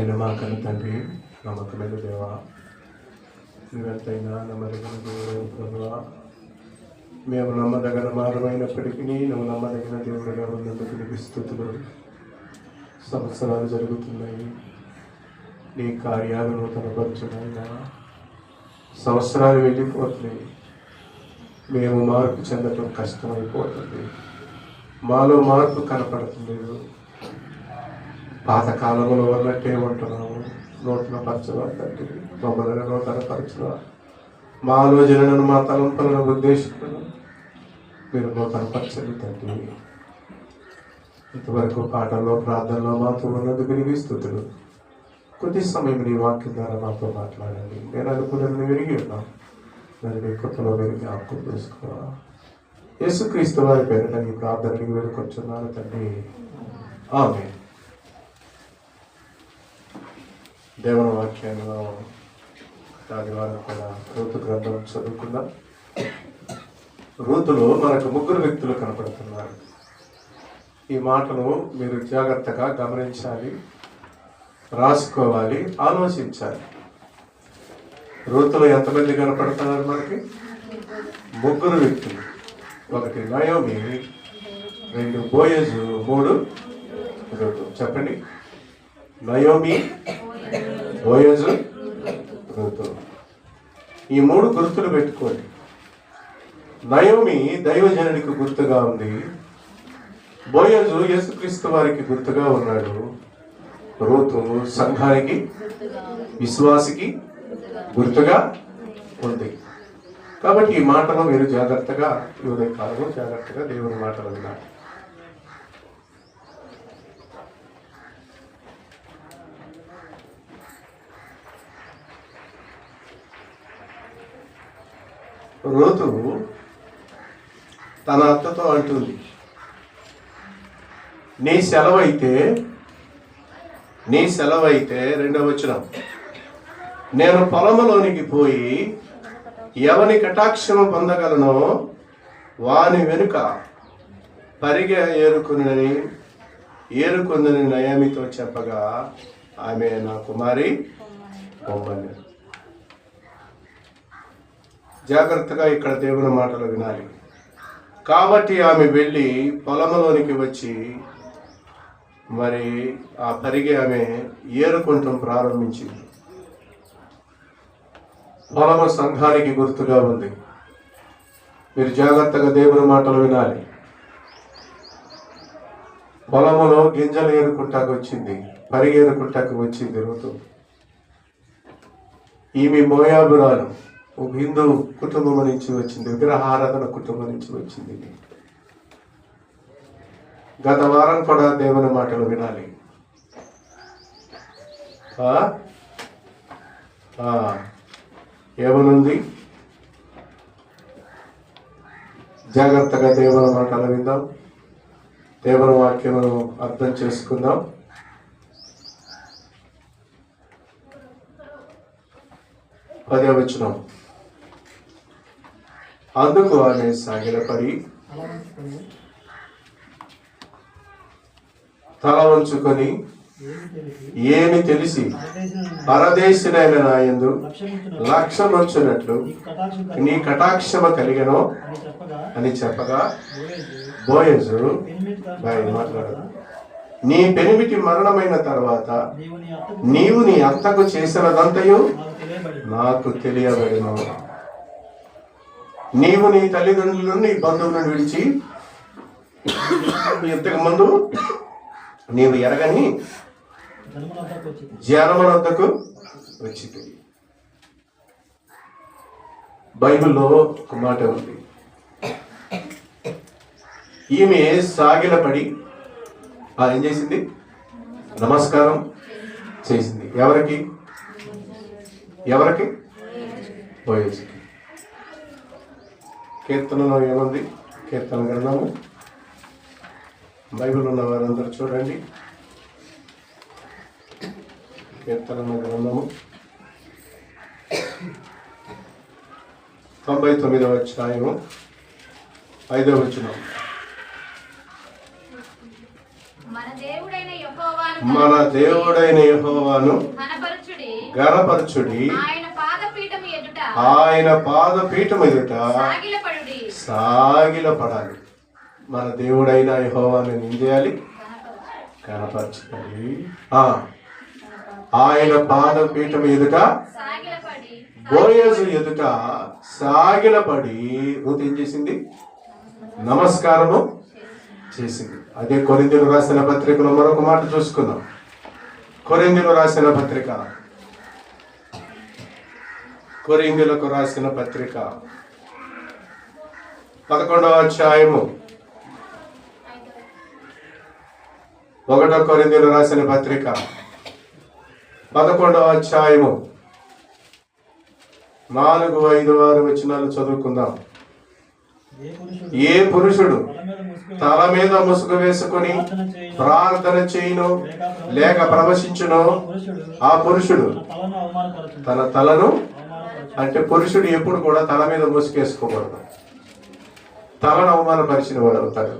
ఆయన మా కన్న తండ్రి, నమ్మకమైన దేవా, నువ్వెంతైనా నమ్మదగిన దేవుడు ప్రభువా. మేము నమ్మదగిన మారమైనప్పటికీ నువ్వు నమ్మదగిన దేవుడుగా ఉన్నందుకు నీకు స్తుతులు. సంవత్సరాలు జరుగుతున్నాయి, నీ కార్యాలను కనపరుచునైనా సంవత్సరాలు వెళ్ళిపోతున్నాయి. మేము మార్పు చెందటం కష్టమైపోతుంది, మాలో మార్పు కనపడుతుంది. పాతకాలంలో ఉన్నట్టే ఉంటున్నాము. నూతన పరచవా తండ్రి, మమ్మల్ని నూతన పరచవా. మా ఆలోచనలను, మా తలంపులను, ఉద్దేశాలను మీరు నూతన పరచండి తండ్రి. ఇంతవరకు పాటల్లో, ప్రార్థనలో మాతో ఉన్నందుకు నీకు స్తుతులు. కొద్ది సమయం నీ వాక్యం ద్వారా మాతో మాట్లాడండి. నేను అనుకున్నది విరిగి ఉన్నాం, నన్ను నీ కృపలో మీరు జ్ఞాపకం చేసుకోవా. యేసుక్రీస్తు వారి పేరిట నీ ప్రార్థనకి వేడుకొచ్చున్నాను తండ్రి, ఆమేన్. దేవుని వాక్యంలో ఆదివారం కూడా రూతు గ్రంథం చదువుకుందాం. రూతులో మనకు 3 వ్యక్తులు కనపడుతున్నారు. ఈ మాటను మీరు జాగ్రత్తగా గమనించాలి, రాసుకోవాలి, ఆలోచించాలి. రూతులో ఎంతమంది కనపడుతున్నారు మనకి? 3 వ్యక్తులు. 1 నయోమి, 2 బోయజు, 3 రూతు. చెప్పండి, నయోమి, బోయజు, రూతు. ఈ 3 గుర్తులు పెట్టుకోండి. నయోమి దైవజనునికి గుర్తుగా ఉంది, బోయజు యేసుక్రీస్తు వారికి గుర్తుగా ఉన్నాడు, రూతు సంఘానికి, విశ్వాసికి గుర్తుగా ఉంది. కాబట్టి ఈ మాటలో మీరు జాగ్రత్తగా, ఈ ఉదయకాలంలో జాగ్రత్తగా దేవుని మాటలు వినాలి. రూతు తన అత్తతో అంటుంది, నీ సెలవైతే 2వ వచనం, నేను పొలములోనికి పోయి ఎవని కటాక్షము పొందగలనో వాని వెనుక పరిగె ఏరుకుందని నయోమితో చెప్పగా ఆమె నా కుమారి పొమ్మని. జాగ్రత్తగా ఇక్కడ దేవుని మాటలు వినాలి. కాబట్టి ఆమె వెళ్ళి పొలంలోనికి వచ్చి మరి ఆ పరిగె ఆమె ఏరుకుంటం ప్రారంభించింది. పొలము సంఘానికి గుర్తుగా ఉంది. మీరు జాగ్రత్తగా దేవుని మాటలు వినాలి. పొలములో గింజలు ఏరుకుంటాకు వచ్చింది, పరిగెరుకుంటాకు వచ్చింది రూతు. ఈమె మోయాబురాలు, ఒక హిందూ కుటుంబం నుంచి వచ్చింది, విగ్రహారాధన కుటుంబం నుంచి వచ్చింది. గత వారం కూడా దేవుని మాటలు వినాలి. ఏమనుంది? జాగ్రత్తగా దేవుని మాటలు విందాం, దేవుని వాక్యమును అర్థం చేసుకుందాం. పదవ వచనం, అందుకు ఆమె సాగిలపడి తల వంచుకొని, ఏమి తెలిసి పరదేశినైన నా యందు లక్ష్యముంచునట్లు నీ కటాక్షమ కలిగెనో అని చెప్పగా బోయజు మాట్లాడదు, నీ పెనిమిటి మరణమైన తర్వాత నీవు నీ అత్తకు చేసినదంతయు నాకు తెలియబడిను. నీవు నీ తల్లిదండ్రులను, నీ బంధువులను విడిచి ఇంతకు ముందు నీవు ఎరగని జనమునొద్దకు వచ్చింది. బైబిల్లో ఒక మాట ఉంది, ఈమె సాగిలపడి ఏం చేసింది? నమస్కారం చేసింది. ఎవరికి? బోయజుకి. కీర్తనలో ఏముంది? కీర్తన గ్రంథము, బైబిల్ ఉన్న వారందరూ చూడండి. కీర్తన గ్రంథము 99వ అధ్యాయము 5వ వచనం, మన దేవుడైన యెహోవాను మన దేవుడైన యెహోవాను ఘనపరచుడి, ఆయన పాదపీఠం ఎదుట సాగిలపడాలి. మన దేవుడైన యెహోవాను ఏం చేయాలి? ఘనపరచాలి. ఆయన పాదపీఠం ఎదుట, బోయజు ఎదుట సాగిలపడి రూతు ఏం చేసింది? నమస్కారము చేసింది. అదే కొరింథీయులకు రాసిన పత్రికలో మరొక మాట చూసుకుందాం. కొరింథీయులకు రాసిన పత్రిక 11వ అధ్యాయము 1 కొరింథీయులకు రాసిన పత్రిక 11వ అధ్యాయము 4, 5, 6 వచనాలు చదువుకుందాం. ఏ పురుషుడు తల మీద ముసుగు వేసుకుని ప్రార్థన చేయును లేక ప్రవశించును, ఆ పురుషుడు తన తలను, అంటే పురుషుడు ఎప్పుడు కూడా తల మీద ముసుగేసుకోకూడదు, తలను అవమానపరిచిన వాడు అవుతాడు.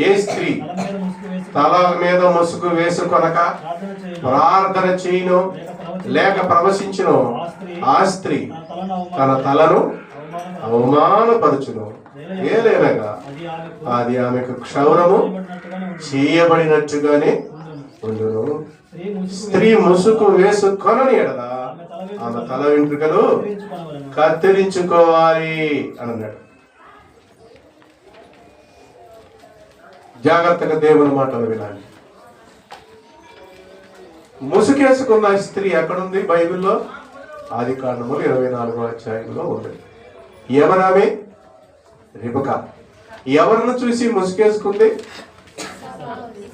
ఏ స్త్రీ తల మీద ముసుగు వేసుకొనక ప్రార్థన చేయును లేక ప్రవశించును, ఆ స్త్రీ తన తలను అవమానపరచును, ఏలైనగా అది ఆమెకు క్షౌరము చేయబడినట్టుగానే ఉండును. స్త్రీ ముసుగు వేసుకొనని ఎడల ఆమె తల వెంట్రుకలు కత్తిరించుకోవాలి అని అన్నాడు. జాగ్రత్తగా దేవుని మాటలు వినాలి. ముసుగేసుకున్న స్త్రీ ఎక్కడుంది బైబిల్లో? ఆదికాండము 24వ అధ్యాయంలో ఉంది. ఎవరామె? రిబకా. ఎవరిని చూసి ముసుగేసుకుంది?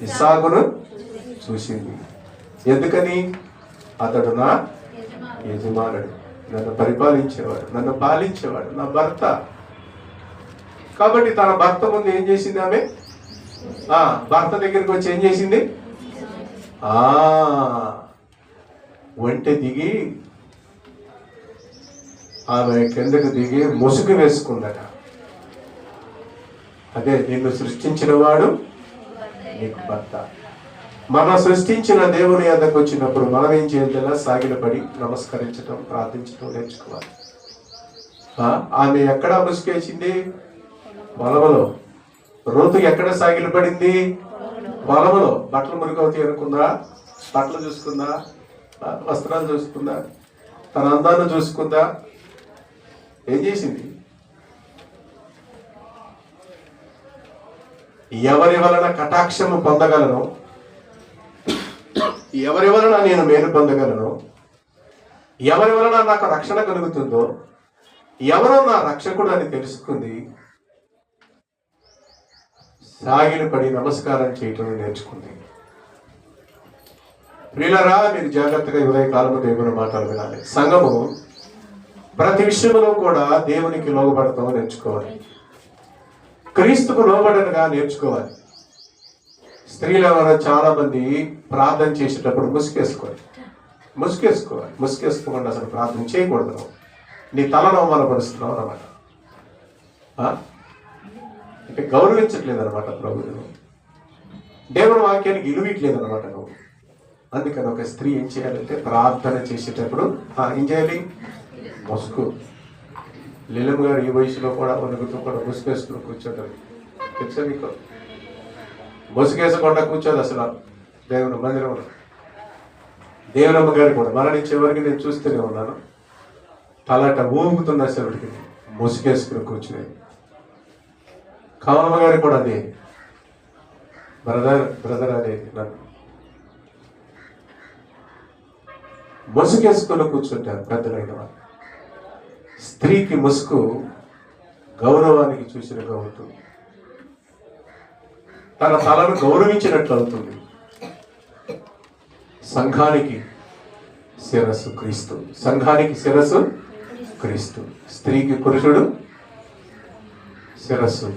ఇస్సాకును చూసింది. ఎందుకని? అతడు నా యజమానుడు, నన్ను పరిపాలించేవాడు, నన్ను పాలించేవాడు, నా భర్త. కాబట్టి తన భర్త ముందు ఏం చేసింది ఆమె? భర్త దగ్గరికి వచ్చి ఏం చేసింది? ఒంటె దిగి ఆమె కిందకు దిగి ముసుగు వేసుకుందట. అదే నిన్ను సృష్టించిన వాడు నీకు భర్త. మనం సృష్టించిన దేవుని యొద్దకు వచ్చినప్పుడు మనం ఏం చేయాలి? సాగిలపడి నమస్కరించడం, ప్రార్థించడం నేర్చుకోవాలి. ఆమె ఎక్కడ ముసుగేసింది? పొలములో. రూతు ఎక్కడ సాగిలపడింది? పొలములో. బట్టలు మురికవుతాయి అనుకుందా? బట్టలు చూసుకుందా? వస్త్రాలు చూసుకుందా? తన అందాన్ని చూసుకుందా? ఏం చేసింది? ఎవరి వలన కటాక్షము పొందగలను, ఎవరి వలన నేను మేలు పొందగలను, ఎవరి వలన నాకు రక్షణ కలుగుతుందో, ఎవరో నా రక్షకుడు అని తెలుసుకుంది. సాగిలు పడి నమస్కారం చేయటం నేర్చుకుంది. ప్రియులారా, మీరు జాగ్రత్తగా ఉదయ కాలము దేవుని మాటలు వినాలి. సంఘము ప్రతి విషయంలో కూడా దేవునికి లోబడతాం నేర్చుకోవాలి. క్రీస్తుకు లోబడనుగా నేర్చుకోవాలి. స్త్రీల వల్ల చాలా మంది ప్రార్థన చేసేటప్పుడు ముసుగేసుకోవాలి. ముసుగేసుకోకుండా అసలు ప్రార్థన చేయకూడదు. నీ తలను అవమానపరుస్తున్నావు అన్నమాట. అంటే గౌరవించట్లేదు అనమాట ప్రభువును. దేవుని వాక్యానికి విలువట్లేదు అనమాట నువ్వు. అందుకని ఒక స్త్రీ ఏం చేయాలంటే ప్రార్థన చేసేటప్పుడు ఏం చేయాలి? ముసుగు. లీలమ్మ గారు ఈ వయసులో కూడా వణుకుతూ కూడా ముసుగేసుకుని కూర్చోటం తెలుసా మీకు? ముసుగేసకుండా కూర్చోదు అసలు దేవుని మందిరంలో. దేవునమ్మ గారు కూడా మరణించే వరకు నేను చూస్తూనే ఉన్నాను. తలట ఊగుతున్న అసలుకి ముసుగేసుకుని కూర్చునేది. కమలమ్మ గారు కూడా అదే బ్రదర్ అనేది నన్ను ముసుగేసుకుని కూర్చుంటారు పెద్దలైన వాళ్ళు. స్త్రీకి ముసుగు గౌరవానికి చూసిన అవుతుంది. తన తలను గౌరవించినట్లు అవుతుంది. సంఘానికి శిరస్సు క్రీస్తు. సంఘానికి శిరస్సు క్రీస్తు. స్త్రీకి పురుషుడు శిరస్సు.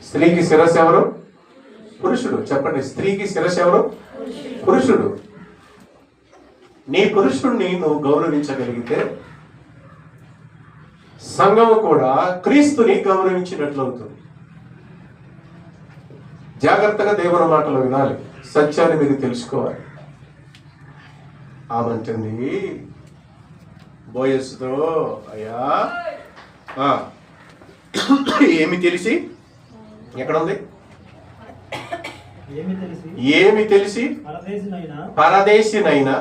స్త్రీకి శిరస్సు ఎవరు? పురుషుడు. చెప్పండి, స్త్రీకి శిరస్సు ఎవరు? పురుషుడు. నీ పురుషుడిని నువ్వు గౌరవించగలిగితే సంఘము కూడా క్రీస్తుని గౌరవించినట్లు అవుతుంది. జాగ్రత్తగా దేవుని మాటలు వినాలి. సత్యాన్ని మీరు తెలుసుకోవాలి. ఆమంటుంది బోయస్తో, అయ్యా ఏమి తెలిసి, ఎక్కడ ఉంది, ఏమి తెలిసి పరదేశినైనా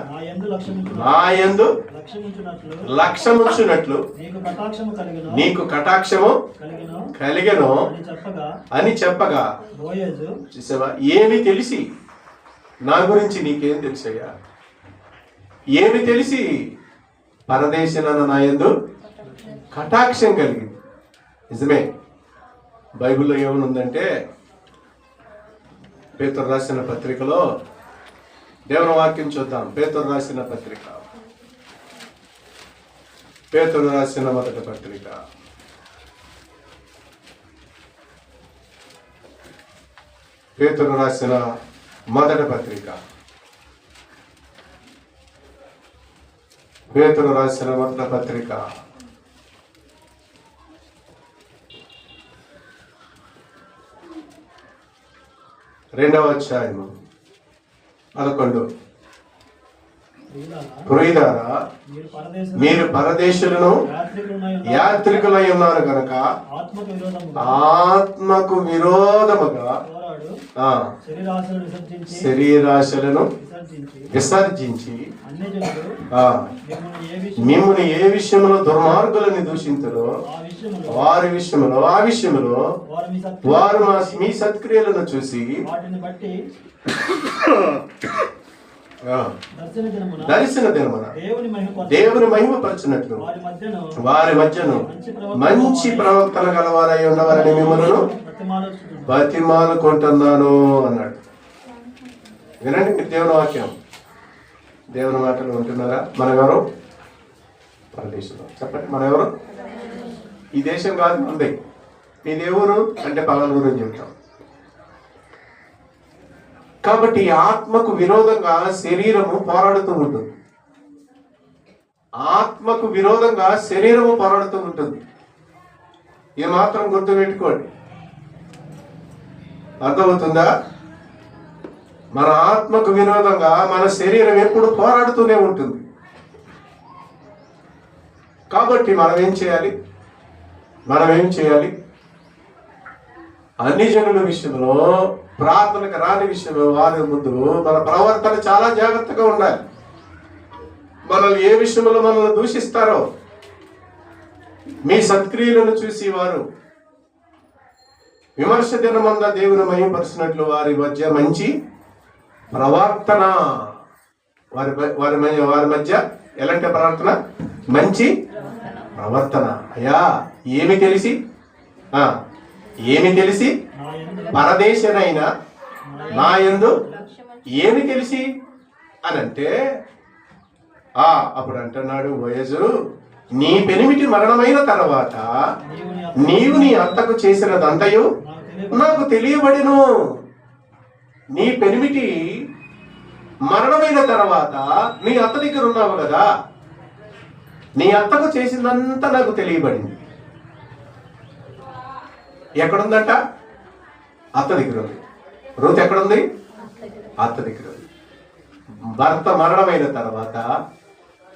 నా యందు లక్ష్యముంచునట్లు నీకు కటాక్షము కలిగెను అని చెప్పగా, చూసావా, ఏమి తెలిసి, నా గురించి నీకేం తెలుసయ్యా, ఏమి తెలిసి పరదేశిన నా యందు కటాక్షం కలిగింది. నిజమే, బైబిల్లో ఏమనుందంటే, పేతురు రాసిన పత్రికలో దేవుని వాక్యం చూద్దాం. పేతురు రాసిన పత్రిక, పేతురు రాసిన మొదటి పత్రిక, పేతురు రాసిన మొదటి పత్రిక, పేతురు రాసిన మొదటి పత్రిక 2వ అధ్యాయము 11. ప్రియులారా, మీరు పరదేశులను యాత్రికులై ఉన్నారు కనుక ఆత్మకు విరోధముగా శరీరాశలను విసర్జించి మిమ్మల్ని ఏ విషయంలో దుర్మార్గులని దూషించరో ఆ విషయంలో వారు మీ సత్క్రియలను చూసి దర్శన దినమున దేవుని మహిమపరచునట్లు వారి మధ్యను మంచి ప్రవర్తన గలవారై ఉండవారని మిమ్మల్ని బతిమాలుకుంటున్నాను అన్నాడు. వినండి మీరు దేవుని వాక్యం, దేవుని మాటలు ఉంటున్నారా? మనెవరు? పరదేశంలో. చెప్పండి, మనెవరు? ఈ దేశం కాదు మంది. మీ దేవుడు అంటే పగల గురించి చెప్తాం. కాబట్టి ఆత్మకు విరోధంగా శరీరము పోరాడుతూ ఉంటుంది. ఆత్మకు విరోధంగా శరీరము పోరాడుతూ ఉంటుంది. ఇది మాత్రం గుర్తుపెట్టుకోండి. అర్థమవుతుందా? మన ఆత్మకు విరోధంగా మన శరీరం ఎప్పుడు పోరాడుతూనే ఉంటుంది. కాబట్టి మనం ఏం చేయాలి? అన్ని జనుల విషయంలో, ప్రార్థనకు రాని విషయంలో వారి ముందు మన ప్రవర్తన చాలా జాగ్రత్తగా ఉండాలి. మనల్ని ఏ విషయంలో మనల్ని దూషిస్తారో, మీ సత్క్రియలను చూసి వారు విమర్శ దినమంద దేవుని మహిమపరిచినట్లు వారి మధ్య మంచి ప్రవర్తన, వారి మధ్య ఎలాంటి ప్రవర్తన? మంచి ప్రవర్తన. అయ్యా, ఏమి తెలిసి పరదేశనైనా నా యందు ఏమి తెలిసి అని అంటే, అప్పుడు అంటున్నాడు వయసు, నీ పెనిమిటి మరణమైన తర్వాత నీవు నీ అత్తకు చేసినదంతయు నాకు తెలియబడిను. నీ పెనిమిటి మరణమైన తర్వాత నీ అత్త దగ్గర ఉన్నావు కదా, నీ అత్తకు చేసిందంతా నాకు తెలియబడింది. ఎక్కడుందంట? అత్త దగ్గర ఉంది. రూత్ ఎక్కడుంది? అత్త దగ్గర ఉంది. భర్త మరణమైన తర్వాత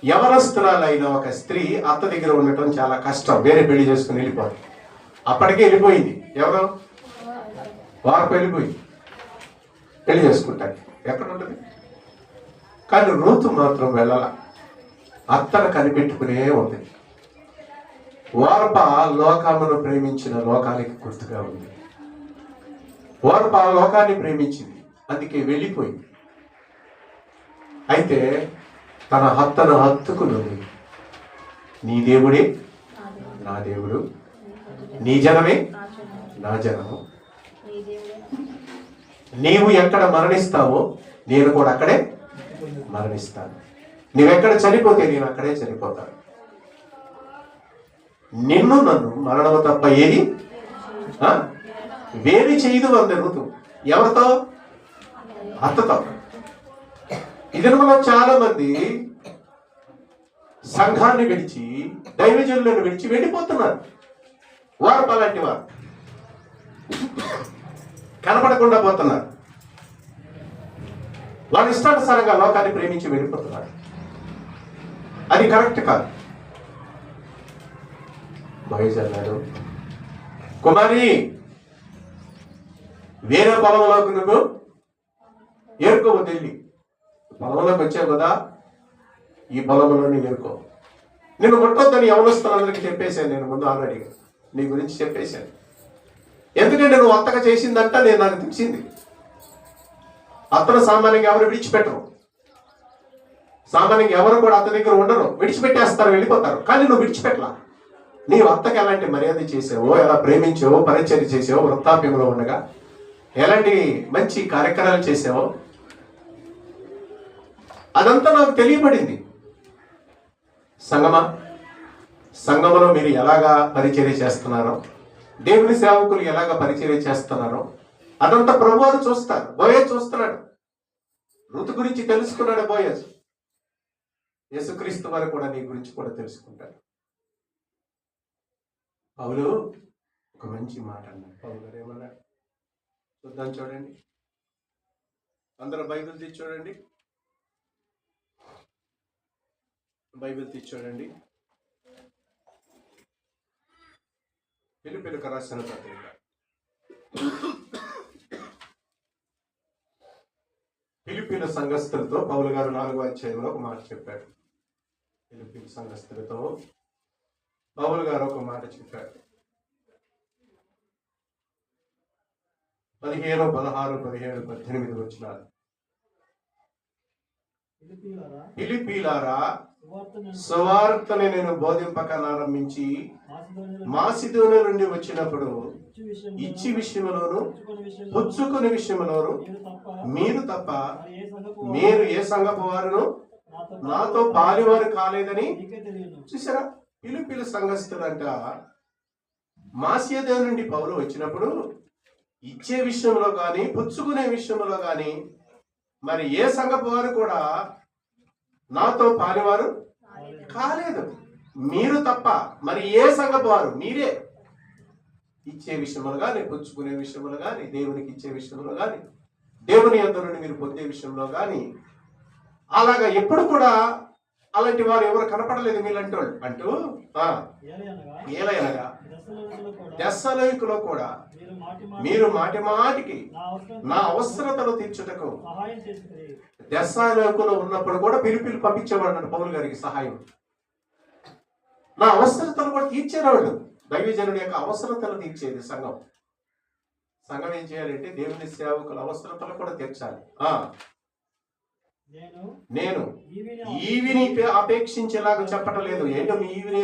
యవనస్తురాలైన ఒక స్త్రీ అత్త దగ్గర ఉండటం చాలా కష్టం. వేరే పెళ్లి చేసుకుని వెళ్ళిపోతుంది. అప్పటికే వెళ్ళిపోయింది. ఎవరు? వారు వెళ్ళిపోయింది, పెళ్లి చేసుకుంటారు. ఎక్కడ ఉంటుంది? కానీ రూతు మాత్రం వెళ్ళాల. అత్తను కనిపెట్టుకునే ఉంది. ఓర్ప లోకమును ప్రేమించిన లోకానికి గుర్తుగా ఉంది. ఓర్ప లోకాన్ని ప్రేమించింది, అందుకే వెళ్ళిపోయింది. అయితే తన అత్తను హత్తుకున్నది. నీ దేవుడే నా దేవుడు, నీ జనమే నా జనము. నీవు ఎక్కడ మరణిస్తావో నేను కూడా అక్కడే మరణిస్తాను. నువ్వెక్కడ చనిపోతే నేను అక్కడే చనిపోతాను. నన్ను మరణము తప్ప ఏది వేరు చేయదు అని జరుగుతూ. ఎవరితో? అత్తతో. ఇది మనం చాలా మంది సంఘాన్ని విడిచి, దైవజనులను విడిచి వెళ్ళిపోతున్నారు. వారు అలాంటి వారు కనపడకుండా పోతున్నారు. వాళ్ళ ఇష్టానుసారంగా లోకాన్ని ప్రేమించి వెళ్ళిపోతున్నారు. అది కరెక్ట్ కాదు. మహేష్ అన్నాడు, కుమారి వేరే పొలంలోకి నువ్వు ఏరుకోవద్దు, వెళ్ళి పొలంలోకి వచ్చావు కదా, ఈ పొలంలో నువ్వు ఏరుకో. నేను ముట్టొద్దని యవనస్తులందరికీ చెప్పేశాను. నేను ముందు ఆల్రెడీగా నీ గురించి చెప్పేశాను. ఎందుకంటే నువ్వు అత్తగా చేసిందంట నేను నాకు తెలిసింది. అత్తను సామాన్యంగా ఎవరు విడిచిపెట్టరు, సామాన్యంగా ఎవరు కూడా అత్త దగ్గర ఉండరు, విడిచిపెట్టేస్తారు, వెళ్ళిపోతారు. కానీ నువ్వు విడిచిపెట్టలా. నీవు అత్తకి ఎలాంటి మర్యాద చేసావో, ఎలా ప్రేమించావో, పరిచర్య చేసావో, వృద్ధాప్యంలో ఉండగా ఎలాంటి మంచి కార్యక్రమాలు చేసావో అదంతా నాకు తెలియబడింది. సంఘములో మీరు ఎలాగా పరిచర్య చేస్తున్నారో, దేవుని సేవకులు ఎలాగా పరిచర్య చేస్తున్నారో అదంతా ప్రభువారు చూస్తారు. బోయజ్ చూస్తున్నాడు. ఋతు గురించి తెలుసుకున్నాడు బోయజ్. యేసుక్రీస్తు వారు కూడా నీ గురించి కూడా తెలుసుకుంటాడు. పౌలు ఒక మంచి మాట అన్నాడు. పౌలు గారు ఏమన్నాడు చూద్దాం, చూడండి. అందరూ బైబిల్ తీసి చూడండి, బైబిల్ తీసి చూడండి. ఫిలిప్పీయులకు రాసిన పత్రిక, ఫిలిప్పీల సంఘస్థులతో పౌలు గారు 4వ అధ్యాయంలో ఒక మాట చెప్పాడు. ఫిలిప్పీల సంఘస్థులతో పౌలు గారు ఒక మాట చెప్పాడు. 15, 16, 17, 18 వచనాలు. ఫిలిప్పీలారా, సువార్తని నేను బోధింపకనారంభించి మాసిదోనియ నుండి వచ్చినప్పుడు ఇచ్చి విషయంలోను పుచ్చుకుని విషయంలోను మీరు తప్ప మీరు ఏ సంఘపు వారును నాతో పాలివారు కాలేదని చూసారా. ఫిలిప్పీల సంఘస్థులంట మాసిదోనియ నుండి పౌలు వచ్చినప్పుడు ఇచ్చే విషయంలో కానీ పుచ్చుకునే విషయంలో కానీ మరి ఏ సంఘపు వారు కూడా నాతో పాలివారు కాలేదు. మీరు తప్ప మరి ఏ సంఘపు వారు, మీరే ఇచ్చే విషయంలో కానీ, పుచ్చుకునే విషయంలో కానీ, దేవునికి ఇచ్చే విషయంలో కానీ, దేవుని యొద్ద నుండి మీరు పొందే విషయంలో కానీ అలాగా ఎప్పుడు కూడా అలాంటి వారు ఎవరు కనపడలేదు మీలాంటి వాళ్ళు అంటూ. ఏలయనగా దెస్సలోనికలో కూడా మీరు మాటి మాటికి నా అవసరతలు తీర్చుటకు, దెస్సలోనికలో ఉన్నప్పుడు కూడా పిలిపిలు పంపించేవాడు పౌలు గారికి సహాయం. నా అవసరతలు కూడా తీర్చేవాళ్ళు. దైవజనుడి యొక్క అవసరతలు తీర్చేది సంఘం. సంఘం ఏం చేయాలంటే దేవుని సేవకుల అవసరతలు కూడా తీర్చాలి. నేను ఈవిని అపేక్షించేలాగా చెప్పటలేదు. ఏంటో మీ ఈవిని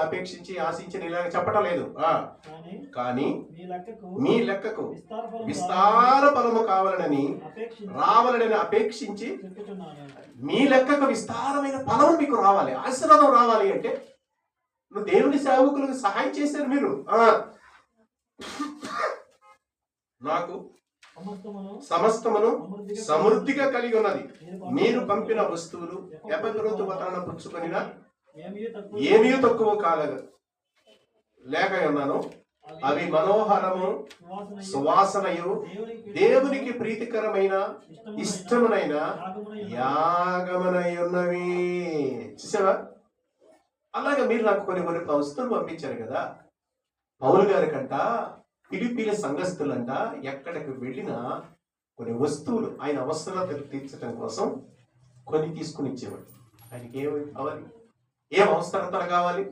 అపేక్షించి ఆశించిన ఇలాగ చెప్పటలేదు. కానీ మీ లెక్కకు విస్తార ఫలము కావాలని రావాలని అపేక్షించి, మీ లెక్కకు విస్తారమైన ఫలం మీకు రావాలి, ఆశీర్వాదం రావాలి అంటే నువ్వు దేవుని సేవకులకు సహాయం చేశారు. మీరు నాకు సమస్తమును సమృద్ధిగా కలిగి ఉన్నది. మీరు పంపిన వస్తువులు ఎపగ్రోతు వలన పుచ్చుకొనినా ఏమీ తక్కువ కాలేదు లేక ఉన్నాను. అవి మనోహరము సువాసనయు దేవునికి ప్రీతికరమైన ఇష్టమునైన యాగమునై ఉన్నవి. చూసావా? అలాగే మీరు నాకు కొన్ని వస్తువులు పంపించారు కదా. పౌలు గారి కంట ఫిలిప్పీల సంఘస్థులంట ఎక్కడికి వెళ్ళినా కొన్ని వస్తువులు ఆయన అవసరాలు తీర్చడం కోసం కొన్ని తీసుకుని ఇచ్చేవాడు. ఆయనకి ఏమి కావాలి, ఏం అవసరతలు కావాలి,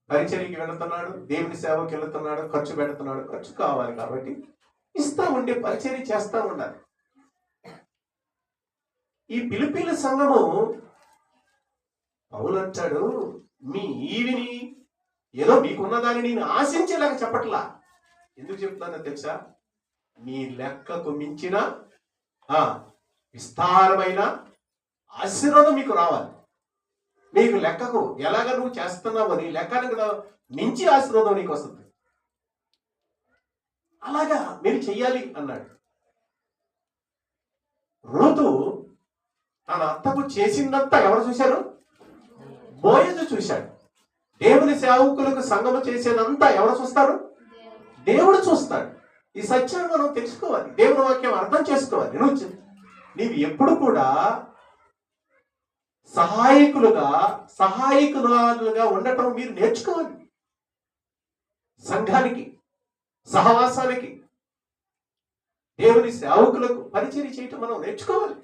పరిచర్యకి వెళుతున్నాడు, దేవుని సేవకి వెళుతున్నాడు, ఖర్చు పెడుతున్నాడు, ఖర్చు కావాలి కాబట్టి ఇస్తా ఉండే పరిచర్య చేస్తా ఉండాలి. ఈ ఫిలిప్పీల సంఘము పౌలు అంటాడు, మీ ఈవిని ఏదో మీకున్న దాన్ని నేను ఆశించేలాగా చెప్పట్లా. ఎందుకు చెప్తున్నానో తెలుసా? మీ లెక్కకు మించిన విస్తారమైన ఆశీర్వాదం మీకు రావాలి. నీకు లెక్కకు ఎలాగ నువ్వు చేస్తున్నావో నీ లెక్కకు మించి ఆశీర్వాదం నీకు వస్తుంది. అలాగా మీరు చెయ్యాలి అన్నాడు. రూతు తన అత్తకు చేసిందంతా ఎవరు చూశారు? బోయజు చూశాడు. దేవుని సేవకులకు సంగము చేసేదంతా ఎవరు చూస్తారు? దేవుడు చూస్తాడు. ఈ సత్యాన్ని మనం తెలుసుకోవాలి, దేవుని వాక్యం అర్థం చేసుకోవాలి. నువ్వు నీవు ఎప్పుడు కూడా సహాయకులుగా ఉండటం మీరు నేర్చుకోవాలి. సంఘానికి, సహవాసానికి, దేవుని సేవకులకు పరిచర్య చేయటం మనం నేర్చుకోవాలి.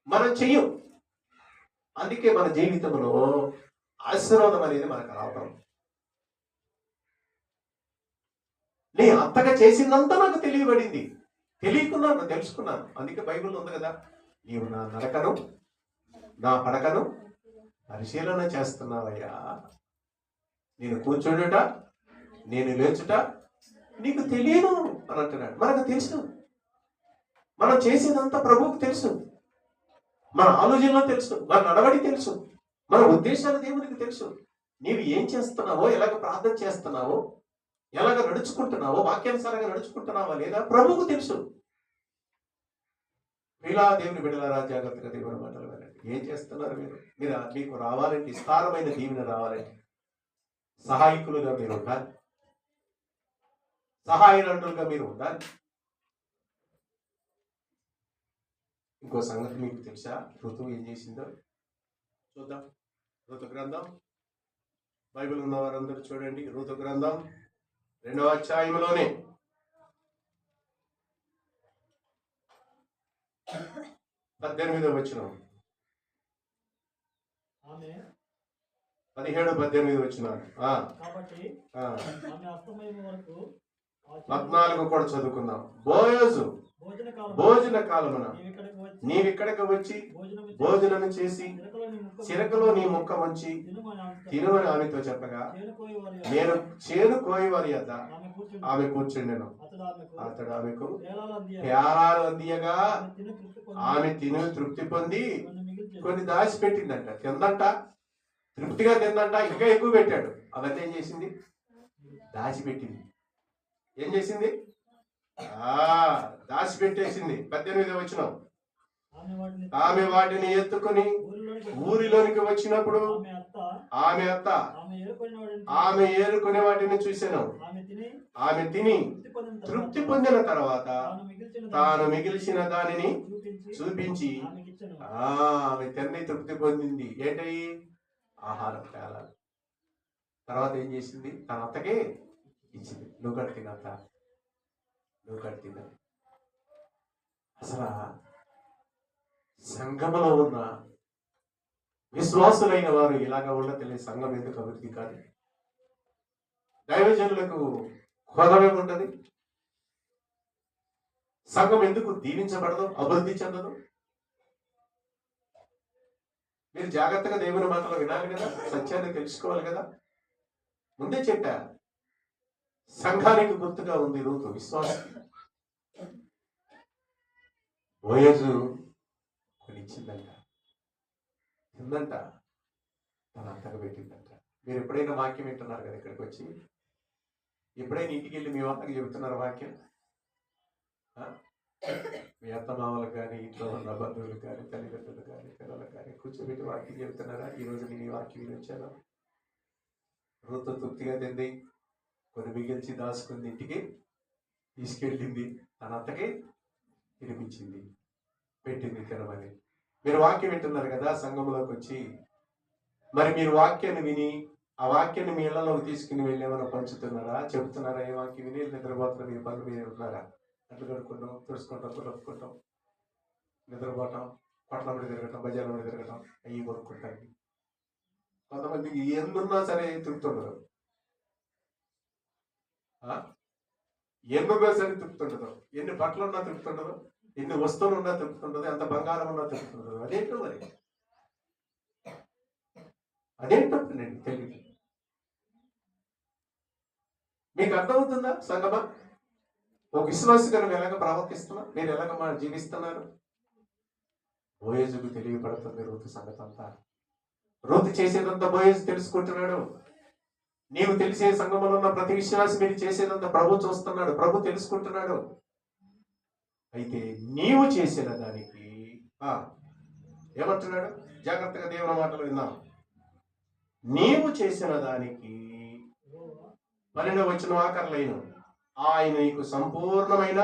మనం చెయ్యం. అందుకే మన జీవితంలో ఆశీర్వాదం అనేది మనకు రావడం. నీ అంతగా చేసిందంతా నాకు తెలియబడింది, తెలియకున్నాను, తెలుసుకున్నాను. అందుకే బైబిల్లో ఉంది కదా, నీవు నా నడకను నా పడకను పరిశీలన చేస్తున్నావయ్యా. నేను కూర్చోడుట, నేను లేచుట నీకు తెలియను అని అంటున్నాడు. మనకు తెలుసు, మనం చేసేదంతా ప్రభువుకు తెలుసు. మన ఆలోచనలో తెలుసు, మన నడవడి తెలుసు, మన ఉద్దేశాలు దేవునికి తెలుసు. నీవు ఏం చేస్తున్నావో, ఎలాగ ప్రార్థన చేస్తున్నావో, ఎలాగ నడుచుకుంటున్నావో, వాక్యానుసారంగా నడుచుకుంటున్నావా లేదా ప్రభువుకు తెలుసు. ఇలా దేవుని బిడ్డలారా, జాగ్రత్తగా దేవుని మాటలు వినండి. ఏం చేస్తున్నారు మీరు? మీకు రావాలంటే, విస్తారమైన దీవెన రావాలంటే సహాయకులుగా మీరు ఉండాలి, సహాయనంటులుగా మీరు ఉండాలి. ఇంకో సంగతి మీకు తెలుసా? ఋతువు ఏం చేసిందో చూద్దాం. ఋతు గ్రంథం, బైబిల్ ఉన్న వారందరూ చూడండి. ఋతు గ్రంథం 2వ అధ్యాయంలోనే 18వ వచనం, 17-18 వచనాలు. 14 కూడా చదువుకుందాం. బోయజు భోజన కాలమున నీవిక్కడికి వచ్చి భోజనం చేసి చిరకలో నీ ముక్క ఉంచి తినుమని ఆమెతో చెప్పగా, నేను చేను కోయి వారి యొద్ద ఆమె కూర్చుండెను. అతడు ఆమెకు పేలాలు అందియగా ఆమె తిని తృప్తి పొంది కొన్ని దాచిపెట్టిందంట. తిందంట, తృప్తిగా తిందంట, ఇంకా ఎక్కువ పెట్టాడు. అదంతా ఏం చేసింది? దాచిపెట్టింది. ఏం చేసింది? దాచిపెట్టేసింది. 18వ వచనం, ఆమె వాటిని ఎత్తుకుని ఊరిలోనికి వచ్చినప్పుడు ఆమె అత్త ఆమె ఏరుకునే వాటిని చూసాను. ఆమె తిని తృప్తి పొందిన తర్వాత తాను మిగిల్చిన దానిని చూపించి ఆమె తిని తృప్తి పొందింది. ఏంటయి? ఆహారం పేలాలు. తర్వాత ఏం చేసింది? తన అత్తకే ఇచ్చింది. నువ్వు కట్టినంత, నువ్వు కట్టింది. అసలు సంఘములో ఉన్న విశ్వాసులైన వారు ఇలాగ ఉండతలే. సంఘం ఎందుకు అభివృద్ధి కాదు? దైవజనులకు హోదమే ఉండదు. సంఘం ఎందుకు దీవించబడదు, అభివృద్ధి చెందదు? మీరు జాగ్రత్తగా దేవుని మాటలు వినాలి కదా, సత్యాన్ని తెలుసుకోవాలి కదా. ముందే చెప్పా, సంఘానికి గుర్తుగా ఉంది ఋతు, విశ్వాసం. బోయజు ఇచ్చిందంట, తిందంట, తన అంతగా పెట్టిందంట. మీరు ఎప్పుడైనా వాక్యం వింటున్నారు కదా, ఇక్కడికి వచ్చి ఎప్పుడైనా ఇంటికి వెళ్ళి మీ వాళ్ళకి చెబుతున్నారు వాక్యం? మీ అత్తమామలకు కానీ, ఇంట్లో ఉన్న బంధువులకు కానీ, తల్లిదండ్రులు కానీ, పిల్లలకు కానీ కూర్చోబెట్టి వాక్యం చెబుతున్నారా? ఈరోజు నేను ఈ వాక్యం వినొచ్చాను. ఋతు తృప్తిగా తింది, కొన్ని మిగిల్చి దాచుకుంది, ఇంటికి తీసుకెళ్ళింది, తన అత్తకి తినిపించింది, పెట్టింది తినమని. మీరు వాక్యం వింటున్నారు కదా సంఘంలోకి వచ్చి, మరి మీరు వాక్యాన్ని విని ఆ వాక్యాన్ని మీ ఇళ్లలోకి తీసుకుని వెళ్ళి ఏమైనా పంచుతున్నారా? చెబుతున్నారా? ఏ వాక్యం విని నిద్రపోతున్నా? మీ పనులు మీరు ఉన్నారా? అట్లు కడుక్కుంటాం, తుడుచుకుంటాం, తుడుపుకుంటాం, నిద్రపోవటం, కొట్లబడి తిరగటం, బజార్లో తిరగటం, అవి కొనుక్కుంటానికి. కొంతమందికి ఎందున్నా సరే తృప్తి ఉండదు. ఎన్నున్నా సరే తృప్తి ఉండదు. ఎన్ని బట్టలు ఉన్నా తృప్తి ఉండదు, ఎన్ని వస్తువులు ఉన్నా తృప్తి ఉండదు, ఎంత బంగారం ఉన్నా తృప్తి ఉండదు. అదేంటో మరి, అదేంటో నేను తెలియదు. మీకు అర్థమవుతుందా సంగమా? ఒక విశ్వాసిగా నువ్వు ఎలాగ ప్రవర్తిస్తున్నా, మీరు ఎలాగ జీవిస్తున్నారు? బోయజుకు తెలియపడుతుంది ఋతు సంగతి అంతా. ఋతు చేసేదంతా బోయజు తెలుసుకుంటున్నాడు. నీవు తెలిసే సంఘంలో ఉన్న ప్రతి విశ్వాసి మీరు చేసేదంతా ప్రభు చూస్తున్నాడు, ప్రభు తెలుసుకుంటున్నాడు. అయితే నీవు చేసిన దానికి ఏమంటున్నాడు? జాగ్రత్తగా దేవుని మాటలు విన్నాం. నీవు చేసిన దానికి 12వ వచనం ఆఖరులైన ఆయన నీకు సంపూర్ణమైన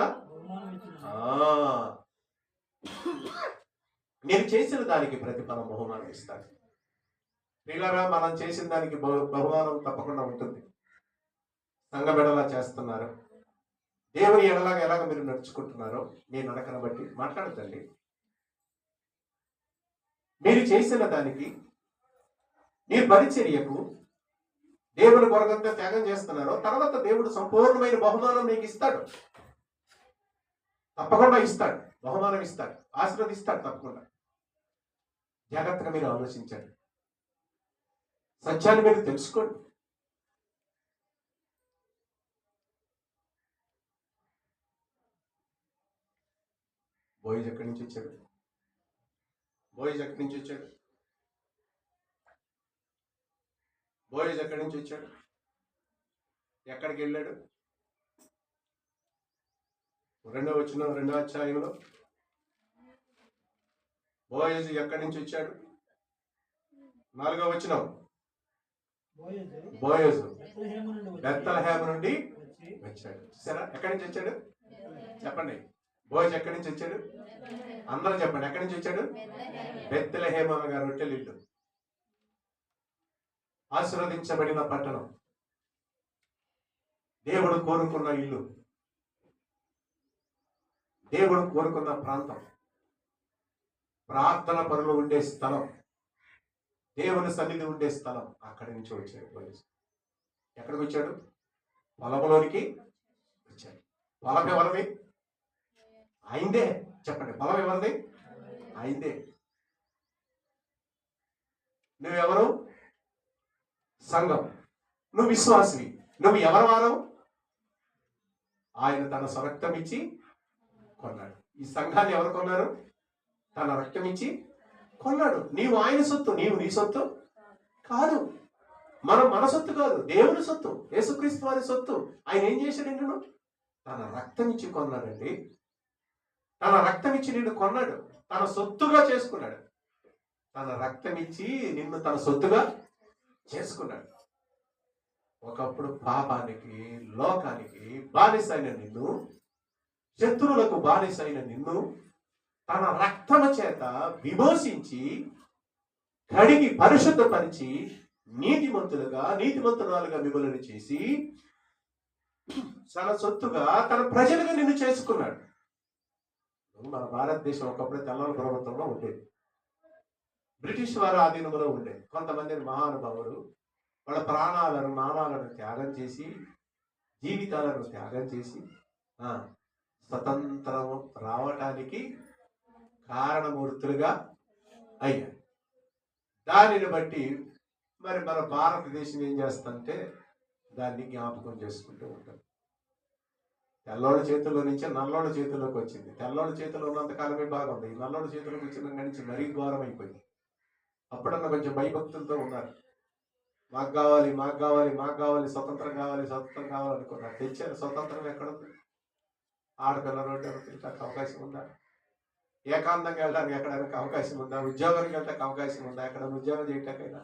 నేను చేసిన దానికి ప్రతిఫలం బహుమానం ఇస్తాడు. పిల్లరా, మనం చేసిన దానికి బహుమానం తప్పకుండా ఉంటుంది. సంఘ బిడ్డలా చేస్తున్నారు, దేవుని ఎలాగ మీరు నడుచుకుంటున్నారో మీ నడకను బట్టి మాట్లాడతండి. మీరు చేసిన దానికి, మీ పరిచర్యకు దేవుని కొరకంతా త్యాగం చేస్తున్నారో, తర్వాత దేవుడు సంపూర్ణమైన బహుమానం మీకు ఇస్తాడు. తప్పకుండా ఇస్తాడు, బహుమానం ఇస్తాడు, ఆశీర్వదిస్తాడు తప్పకుండా. జాగ్రత్తగా మీరు ఆలోచించండి, సత్యాన్ని మీరు తెలుసుకోండి. బోయిజ్ ఎక్కడి నుంచి వచ్చాడు? బోయిజ్ ఎక్కడి నుంచి వచ్చాడు? బోయిజ్ ఎక్కడి నుంచి వచ్చాడు? ఎక్కడికి వెళ్ళాడు? 2వ అధ్యాయంలో బోయజు ఎక్కడి నుంచి వచ్చాడు? 4వ వచనం, బోయజు బెత్లెహేము నుండి వచ్చాడు. చూసారా, ఎక్కడి నుంచి వచ్చాడు? చెప్పండి, బోయజు ఎక్కడి నుంచి వచ్చాడు? అందరూ చెప్పండి, ఎక్కడి నుంచి వచ్చాడు? బెత్లెహేము అనగా రొట్టెల ఇల్లు, ఆశీర్వదించబడిన పట్టణం, దేవుడు కోరుకున్న ఇల్లు, దేవుడు కోరుకున్న ప్రాంతం, ప్రార్థన పనులు ఉండే స్థలం, దేవుని సన్నిధి ఉండే స్థలం. అక్కడి నుంచి వచ్చాడు పోలీసు. ఎక్కడికి వచ్చాడు? పొలంలోనికి వచ్చాడు. పొలం ఎవరిది? అయిందే. చెప్పండి, పొలం ఎవరిది? అయిందే. నువ్వెవరు? సంఘం. నువ్వు విశ్వాసివి. నువ్వు ఎవరు వారం? ఆయన తన స్వరక్తం ఇచ్చి కొన్నాడు. ఈ సంఘాన్ని ఎవరు కొన్నారు? తన రక్తం ఇచ్చి కొన్నాడు. నీవు ఆయన సొత్తు, నీవు నీ సొత్తు కాదు. మన సొత్తు కాదు, దేవుని సొత్తు, యేసుక్రీస్తు వారి సొత్తు. ఆయన ఏం చేశాడు? నిన్ను తన రక్తం ఇచ్చి కొన్నాడండి. తన రక్తం ఇచ్చి నిన్ను కొన్నాడు, తన సొత్తుగా చేసుకున్నాడు. తన రక్తం ఇచ్చి నిన్ను తన సొత్తుగా చేసుకున్నాడు. ఒకప్పుడు పాపానికి, లోకానికి బానిసైన నిన్ను, శత్రువులకు బానిసైన నిన్ను తన రక్తము చేత విమోచించి, కడిగి, పరిశుద్ధపరిచి, నీతిమంతురాలుగా మిమ్మల్ని చేసి తన సొత్తుగా, తన ప్రజలుగా నిన్ను చేసుకున్నాడు. మన భారతదేశం ఒకప్పుడు తెల్లవారు ప్రభుత్వంలో ఉండేది, బ్రిటిష్ వారి ఆధీనంలో ఉండేది. కొంతమంది మహానుభావులు వాళ్ళ ప్రాణాలను, మానాలను త్యాగం చేసి, జీవితాలను త్యాగం చేసి స్వతంత్రం రావటానికి కారణమూర్తులుగా అయ్యారు. దానిని బట్టి మరి మన భారతదేశం ఏం చేస్తుంటే దాన్ని జ్ఞాపకం చేసుకుంటూ ఉంటాం. తెల్లోడి చేతుల్లో నుంచి నల్లోడి చేతుల్లోకి వచ్చింది. తెల్లోడి చేతుల్లో ఉన్నంతకాలమే బాగుంది. ఈ నల్లోడి చేతుల్లోకి వచ్చిన నుంచి మరీ ఘోరం అయిపోయింది. అప్పుడన్నా కొంచెం భయభక్తులతో ఉన్నారు. మాకు కావాలి, మాకు కావాలి, మాకు కావాలి, స్వతంత్రం కావాలి, స్వతంత్రం కావాలనుకున్నారు. తెచ్చారు. స్వతంత్రం ఎక్కడుంది? ఆడపిల్ల రోడ్డు తిరగడానికి అవకాశం ఉందా? ఏకాంతంగా వెళ్ళడానికి ఎక్కడానికి అవకాశం ఉందా? ఉద్యోగానికి వెళ్ళడానికి అవకాశం ఉందా? ఎక్కడ ఉద్యోగం చేయటానికైనా,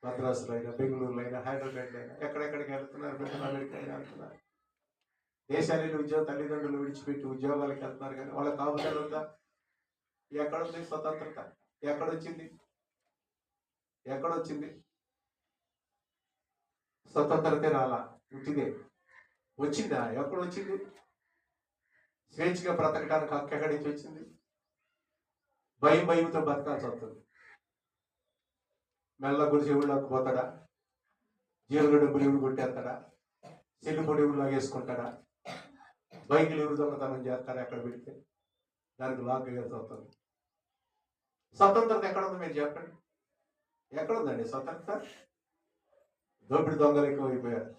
మద్రాసులో అయినా, బెంగళూరులో అయినా, హైదరాబాద్లో అయినా ఎక్కడెక్కడికి వెళ్తున్నారు? బిడ్డలు అమెరికా అయినా వెళ్తున్నారు. దేశాలలో ఉద్యోగం, తల్లిదండ్రులు విడిచిపెట్టి ఉద్యోగాలకు వెళ్తున్నారు. కానీ వాళ్ళకి అవకాశం ఉందా? ఎక్కడుంది స్వతంత్రత? ఎక్కడొచ్చింది? ఎక్కడొచ్చింది? స్వతంత్రతే రాలా, ఉట్టిదే. వచ్చిందా? ఎక్కడ వచ్చింది? స్వేచ్ఛగా బ్రతకడానికి హక్కు ఎక్కడి నుంచి వచ్చింది? భయంతో బతకాల్సి వస్తుంది. మెల్ల గుడి చెవుల్లోకి పోతాడా? జేబులో డబ్బులు ఎవరు కొట్టేస్తాడా? సెల్లు పొడి ఎవరు లాగేసుకుంటాడా? బైకులు ఎవరు దొంగతనం చేస్తాడా? ఎక్కడ పెడితే దానికి లాక్ వేయాల్సి వస్తుంది. స్వతంత్రత ఎక్కడుంది? మీరు చెప్పండి, ఎక్కడుందండి స్వతంత్రత? దోపిడి దొంగలు ఎక్కువైపోయారు.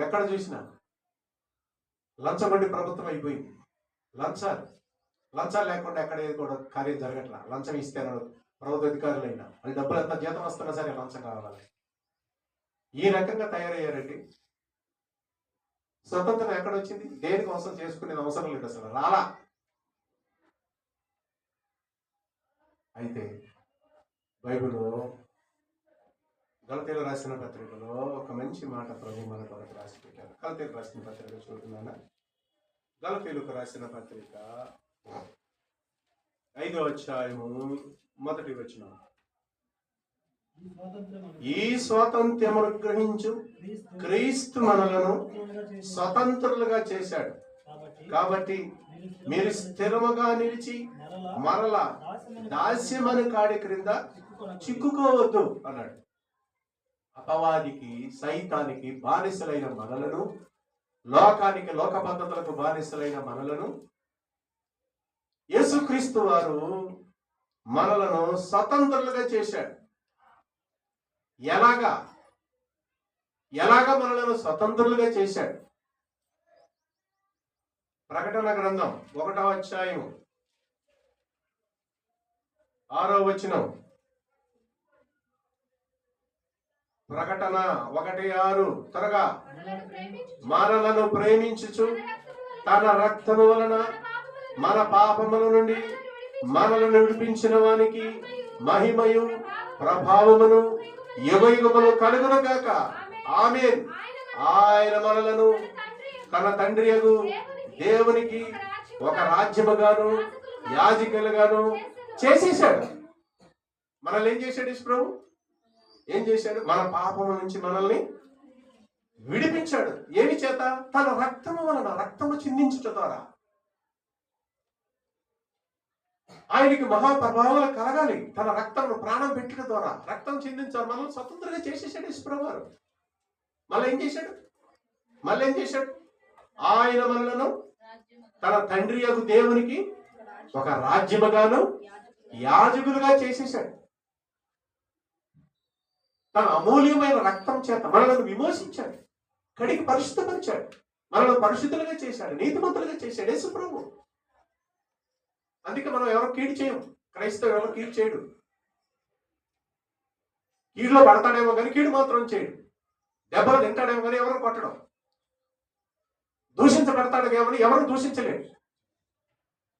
ఎక్కడ చూసినా లంచగొండి ప్రభుత్వం అయిపోయింది. లంచాలు లేకుండా ఎక్కడ కూడా కార్యం జరగట్లా. లంచం ఇస్తే ప్రభుత్వ అధికారులైనా వాళ్ళు డబ్బులు ఎంత జీతం వస్తున్నా సరే లంచం కావాలి. ఈ రకంగా తయారయ్యారండి. స్వతంత్రం ఎక్కడొచ్చింది? దేనికోసం చేసుకునే అవసరం లేదు, అసలు రాలా. అయితే బైబిల్లో గలతీయులకు రాసిన పత్రికలో ఒక మంచి మాట ప్రభు మన కొరకు రాసి పెట్టారు. గలతీయులకు రాసిన పత్రిక చూస్తున్నాను. గలతీయులకు రాసిన పత్రిక 5వ అధ్యాయము 1వ వచనం. ఈ స్వాతంత్ర్యమును గ్రహించు క్రీస్తు మనలను స్వతంత్రులుగా చేశాడు. కాబట్టి మీరు స్థిరముగా నిలిచి మరలా దాస్యమని కాడి క్రింద చిక్కుకోవద్దు అన్నాడు. అపవాదికి, సైతానికి బానిసలైన మనలను, లోకానికి, లోక పద్ధతులకు బానిసలైన మనలను యేసుక్రీస్తు వారు మనలను స్వతంత్రులుగా చేశాడు. ఎలాగా మనలను స్వతంత్రులుగా చేశాడు? ప్రకటన గ్రంథం 1వ అధ్యాయం 6వ వచనం. ప్రకటన 1:6. త్వరగా. మనలను ప్రేమించుచు తన రక్తము వలన మన పాపముల నుండి మనలను విడిపించిన వానికి మహిమయు ప్రభావమును యుగయుగములు కలుగును గాక. ఆమేన్. ఆయన మనలను తన తండ్రియగు దేవునికి ఒక రాజ్యముగాను యాజకులుగాను చేసేశాడు. మనల్ని ఏం చేశాడు యేసు ప్రభు? ఏం చేశాడు? మన పాపము నుంచి మనల్ని విడిపించాడు. ఏమి చేత? తన రక్తము వలన, రక్తము చిందించుట ద్వారా. ఆయనకి మహాప్రభావాలు కలగాలి. తన రక్తంను ప్రాణం పెట్టడం ద్వారా, రక్తం చిందించాలి. మనల్ని స్వతంత్రంగా చేసేసాడు యేసు ప్రభు వారు. మళ్ళీ ఏం చేశాడు? ఆయన మనలను తన తండ్రి యొక్క దేవునికి ఒక రాజ్యముగాను యాజకులుగా చేసేసాడు. తన అమూల్యమైన రక్తం చేత మనలను విమోచించాడు, కడిగి పరిశుద్ధపరిచాడు, మనల్ని పరిశుద్ధులుగా చేశాడు, నీతిమంతులుగా చేశాడు యేసు ప్రభు. అందుకే మనం ఎవరు కీడు చేయం. క్రైస్తవుడు ఎవరు కీడు చేయడు. కీడులో పడతాడేమో కానీ కీడు మాత్రం చేయడు. దెబ్బలు తింటాడేమో కానీ ఎవరు కొట్టడం. దూషించబడతాడేమో కానీ ఎవరు దూషించలేడు.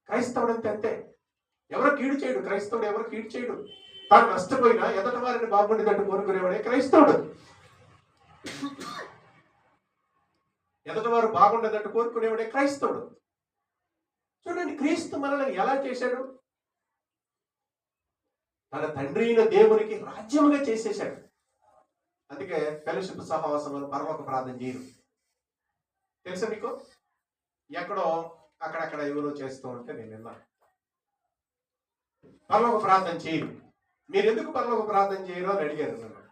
క్రైస్తవుడు అంతే. ఎవరు కీడు చేయడు. క్రైస్తవుడు ఎవరు కీడు చేయడు. తాను నష్టపోయినా ఎదటి వారిని బాగుండేటట్టు కోరుకునేవాడే క్రైస్తవుడు. ఎదటి వారు బాగుండేటట్టు కోరుకునేవాడే క్రైస్తవుడు. చూడండి, క్రీస్తు మనల్ని ఎలా చేశాడు? తన తండ్రి అయిన దేవునికి రాజ్యముగా చేసేశాడు. అందుకే ఫెలోషిప్ సహవాసంలో పరలోక ప్రార్థన చేయరు. తెలుసా మీకు? ఎక్కడో అక్కడక్కడ ఎవరో చేస్తూ ఉంటే నేను విన్నా. పరలోక ప్రార్థన చేయరు. మీరు ఎందుకు పరలోక ప్రార్థన చేయరు అని అడిగారు నన్ను.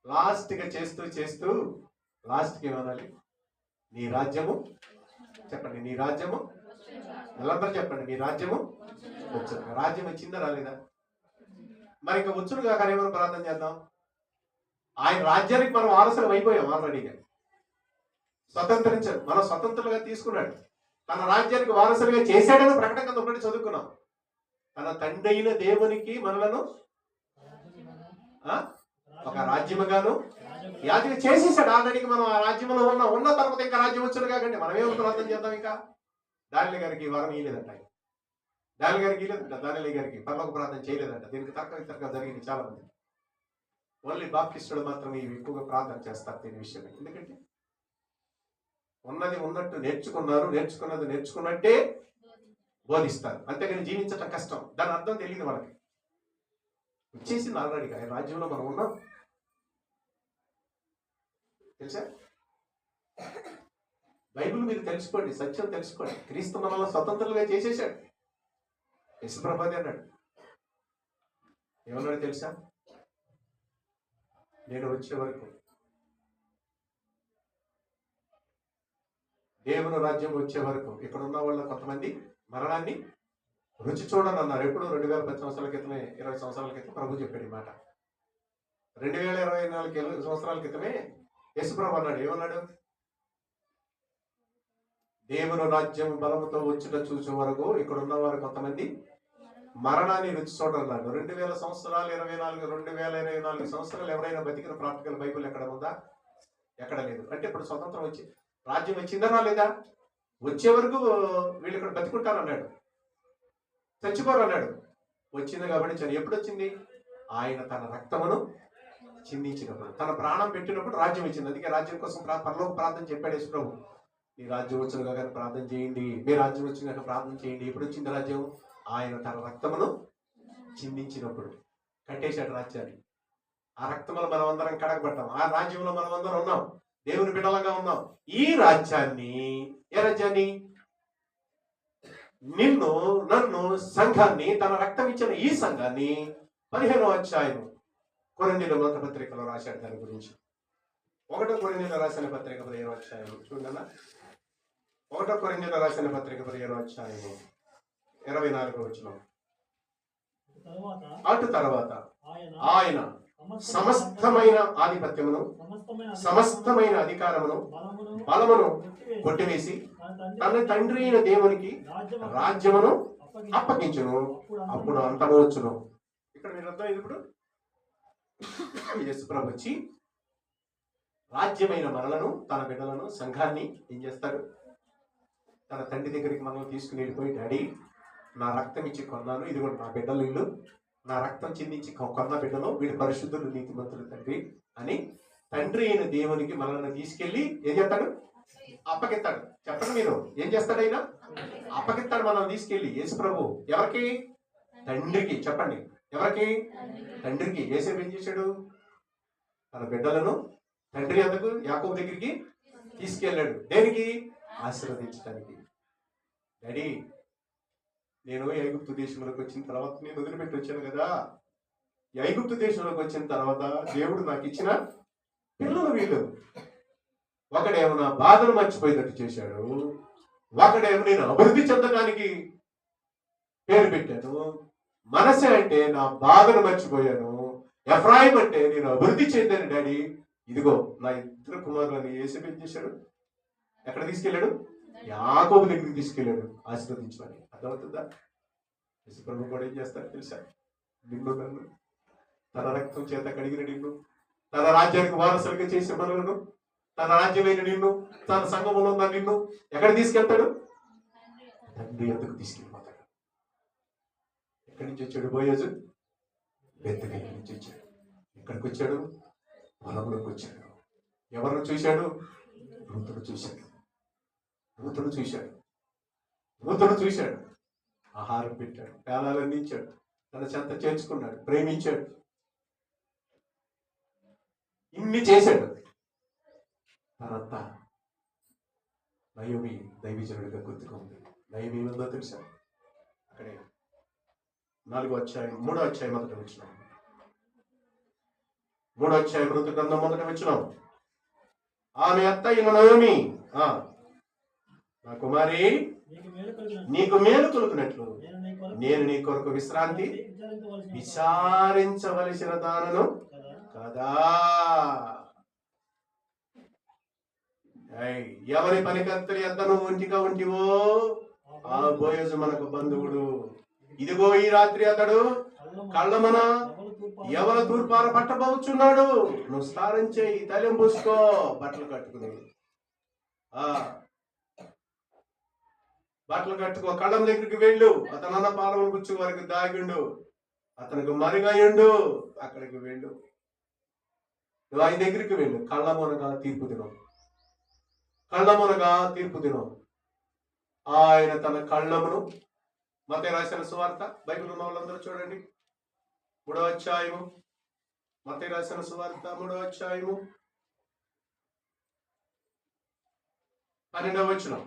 లాస్ట్గా చేస్తూ లాస్ట్కి ఏమనాలి? నీ రాజ్యము, చెప్పండి, నీ రాజ్యము, వాళ్ళందరూ చెప్పండి, నీ రాజ్యము వచ్చు. రాజ్యం వచ్చిందా రాలేదా? మరి ఇంకా వచ్చుడుగా కానీ ఏమైనా ప్రార్థన చేద్దాం. ఆయన రాజ్యానికి మనం వారసులం అయిపోయాం ఆల్రెడీగా. స్వతంత్రించాడు, మనం స్వతంత్రులుగా తీసుకున్నాడు. తన రాజ్యానికి వారసులుగా చేశాడని ప్రకటన కింద ఒకటి చదువుకున్నాం. తన తండ్రి అయిన దేవునికి మనలను ఒక రాజ్యముగాను యాజకులు చేసేసాడు. ఆల్రెడీకి మనం ఆ రాజ్యంలో ఉన్న తర్వాత ఇంకా రాజ్యం వచ్చాడు కాకండి. మనమేమో ప్రార్థన చేద్దాం. ఇంకా దానిల గారికి వరం ఇయ్యలేదంట. దానిల గారికి ఇయ్యలేదంట. దానిల గారికి పరలోక ప్రార్థన చేయలేదంట. దీనికి తర్కం జరిగింది చాలా మంది. ఓన్లీ బాప్టిస్టులు మాత్రమే ఇవి ఎక్కువగా ప్రార్థన చేస్తారు దీని విషయమే. ఎందుకంటే ఉన్నది ఉన్నట్టు నేర్చుకున్నది నేర్చుకున్నట్టే బోధిస్తారు. అంతేగాని జీవించటం కష్టం. దాని అర్థం తెలియదు వాళ్ళకి. వచ్చేసింది ఆల్రెడీగా. ఆయన రాజ్యంలో మనం ఉన్నాం. తెలుసా? బైబిల్ మీరు తెలుసుకోండి, సత్యం తెలుసుకోండి. క్రీస్తు మనల్ని స్వతంత్రులుగా చేసేసాడు. యశుప్రభాది అన్నాడు. ఏమన్నాడు తెలుసా? నేను వచ్చే వరకు, దేవుని రాజ్యం వచ్చే వరకు ఇక్కడ ఉన్న వాళ్ళ కొంతమంది మరణాన్ని రుచి చూడని అన్నారు. ఎప్పుడు 2010 సంవత్సరాల క్రితమే, 20 సంవత్సరాల క్రితం ప్రభు చెప్పాడు ఈ మాట. 2024 సంవత్సరాల క్రితమే యేసుప్రభు అన్నాడు. ఏమన్నాడు? దేవుని రాజ్యం బలముతో వచ్చుట చూసే వరకు ఇక్కడ ఉన్న వారు కొంతమంది మరణాన్ని రుచి చూడన్నారు. 2000 సంవత్సరాలు, 2024 సంవత్సరాలు ఎవరైనా బతికిన ప్రాక్టికల్ బైబిల్ ఎక్కడ ఉందా? ఎక్కడ లేదు. అంటే ఇప్పుడు స్వతంత్రం వచ్చి రాజ్యం వచ్చిందా రాలేదా? వచ్చే వరకు వీళ్ళు ఇక్కడ బతుకుంటారు అన్నాడు. చచ్చిపోరు అన్నాడు. వచ్చింది కాబట్టి ఎప్పుడు వచ్చింది? ఆయన తన రక్తమును చిందించినప్పుడు, తన ప్రాణం పెట్టినప్పుడు రాజ్యం ఇచ్చింది. అందుకే రాజ్యం కోసం పరలోక ప్రార్థన చెప్పాడు యేసు ప్రభు. నీ రాజ్యం వచ్చినగా కానీ ప్రార్థన చేయండి, మీ రాజ్యం వచ్చినాక ప్రార్థన చేయండి. ఎప్పుడు వచ్చింది రాజ్యం? ఆయన తన రక్తమును చిందించినప్పుడు కట్టేశాడు రాజ్యాన్ని. ఆ రక్తంలో మనం అందరం కడగబడ్డాం, ఆ రాజ్యంలో మనం అందరం ఉన్నాం, దేవుని బిడ్డలుగా ఉన్నాం. ఈ రాజ్యాన్ని, ఏ రాజ్యాన్ని? నిన్ను, నన్ను, సంఘాన్ని, తన రక్తం ఇచ్చిన ఈ సంఘాన్ని 15వ అధ్యాయం కొరింథీయుల మొదటి పత్రికలో రాశాడు దాని గురించి. 1 కొరింథీయుల రాసిన పత్రిక 15వ అధ్యాయం చూడన్నా. 1 కొరింథీయుల రాసిన పత్రిక 15వ అధ్యాయము 24వ వచనం. అటు తర్వాత ఆయన సమస్తమైన ఆధిపత్యమును, సమస్తమైన అధికారమును, బలమును కొట్టివేసి తన తండ్రి అయిన దేవునికి రాజ్యమును అప్పగించును, అప్పుడు అంతము వచ్చును. ఇక్కడ మీరు అర్థం, ఇప్పుడు యేసుప్రభు వచ్చి రాజ్యమైన మనలను, తన బిడ్డలను, సంఘాన్ని ఏం చేస్తాడు? తన తండ్రి దగ్గరికి మనం తీసుకుని వెళ్ళిపోయి, డాడీ నా రక్తం ఇచ్చి కొన్నాను, ఇది కూడా నా బిడ్డలు, వీళ్ళు నా రక్తం చిందించి కొన్న బిడ్డలు, వీడు పరిశుద్ధులు, నీతిమంతులు తండ్రి అని తండ్రి అయిన దేవునికి మనల్ని తీసుకెళ్ళి ఏం చేస్తాడు? అప్పగిస్తాడు. చెప్పండి మీరు, ఏం చేస్తాడు ఆయన? అప్పగిస్తాడు మనల్ని తీసుకెళ్ళి. యేసు ప్రభు ఎవరికి? తండ్రికి. చెప్పండి, ఎవరికి? తండ్రికి. యేసేపు ఏం చేశాడు? తన బిడ్డలను తండ్రి అందుకు యాకోబు దగ్గరికి తీసుకెళ్ళాడు. దేనికి? ఆశీర్వదించడానికి. డాడీ నేను ఐగుప్తు దేశంలోకి వచ్చిన తర్వాత, నేను వదిలిపెట్టి వచ్చాను కదా, ఈ ఐగుప్తు దేశంలోకి వచ్చిన తర్వాత దేవుడు నాకు ఇచ్చిన పిల్లలు వీళ్ళు. ఒకడేమో నా బాధను మర్చిపోయేటట్టు చేశాడు, ఒకడేమో నేను అభివృద్ధి చెందడానికి పేరు పెట్టాను. మనసే అంటే నా బాధను మర్చిపోయాను, ఎఫ్రాయిం అంటే నేను అభివృద్ధి చెందాను. డాడీ ఇదిగో నా ఇద్దరు కుమారులను యేసేపు ఏం చేశాడు? ఎక్కడ తీసుకెళ్ళాడు? యాకోబు దగ్గరికి తీసుకెళ్ళాడు ఆశీర్వదించమని. అర్థమవుతుందా? యేసుప్రభు కూడా ఏం చేస్తాడు తెలుసా? నిన్ను, నన్ను తన రక్తం చేత కడిగిన నిన్ను, తన రాజ్యానికి వారసులుగా చేసే మనలను, తన రాజ్యమైన నిన్ను, తన సంఘంలో ఉన్న నిన్ను ఎక్కడ తీసుకెళ్తాడు? తండ్రి ఎందుకు తీసుకెళ్ళిపోతాడు. ఎక్కడి నుంచి వచ్చాడు? బోయజు బెత్లెహేము నుంచి వచ్చాడు. ఎక్కడికి వచ్చాడు? పొలంలోకి వచ్చాడు. ఎవరిని చూశాడు? రూతును చూశాడు. రూతును చూశాడు. రూతును చూశాడు. ఆహారం పెట్టాడు, పేలాలు అందించాడు, తన చెంత చేర్చుకున్నాడు, ప్రేమించాడు, ఇన్ని చేశాడు. తర్వాత నయోమి దైవజనుడిగా గుర్తుకుంది. నయోమి ఏముందో తెలుసా? అక్కడే 4వ అధ్యాయం 3వ అధ్యాయం మొదట వచ్చినాం. 3వ అధ్యాయం ఋతు గ్రంథం మొదట వచ్చినాం. ఆమె అత్త అయిన నయోమి, నా కుమారి నీకు మేలు కలుగునట్లు నేను నీ కొరకు విశ్రాంతి విచారించవలసిన దానను కదా. ఎవరి పనికర్తలు ఎంత నువ్వు ఒంటిగా ఉంటివో ఆ బోయజు మనకు బంధువుడు. ఇదిగో ఈ రాత్రి అతడు కళ్ళమన ఎవరి తూర్పార పట్టబోచున్నాడు. నువ్వు స్నానం చేయి, తైలం పూసుకో, బట్టలు కట్టుకుని బట్టలు కట్టుకో, కళ్ళం దగ్గరికి వెళ్ళు, అతను అన్న పాలమును పుచ్చు వరకు దాగిండు, అతనికి మరుగయ్యుండు, అక్కడికి వెళ్ళు, నువ్వు ఆయన దగ్గరికి వెళ్ళు. కళ్ళమునగా తీర్పు దినం, కళ్ళమునగా తీర్పు దినం. ఆయన తన కళ్ళమును, మత్తయి రాసిన సువార్త, బైబిల్ ఉన్న వాళ్ళందరూ చూడండి, 3వ అధ్యాయము, మత్తయి రాసిన సువార్త 3వ అధ్యాయము 12వ వచనం.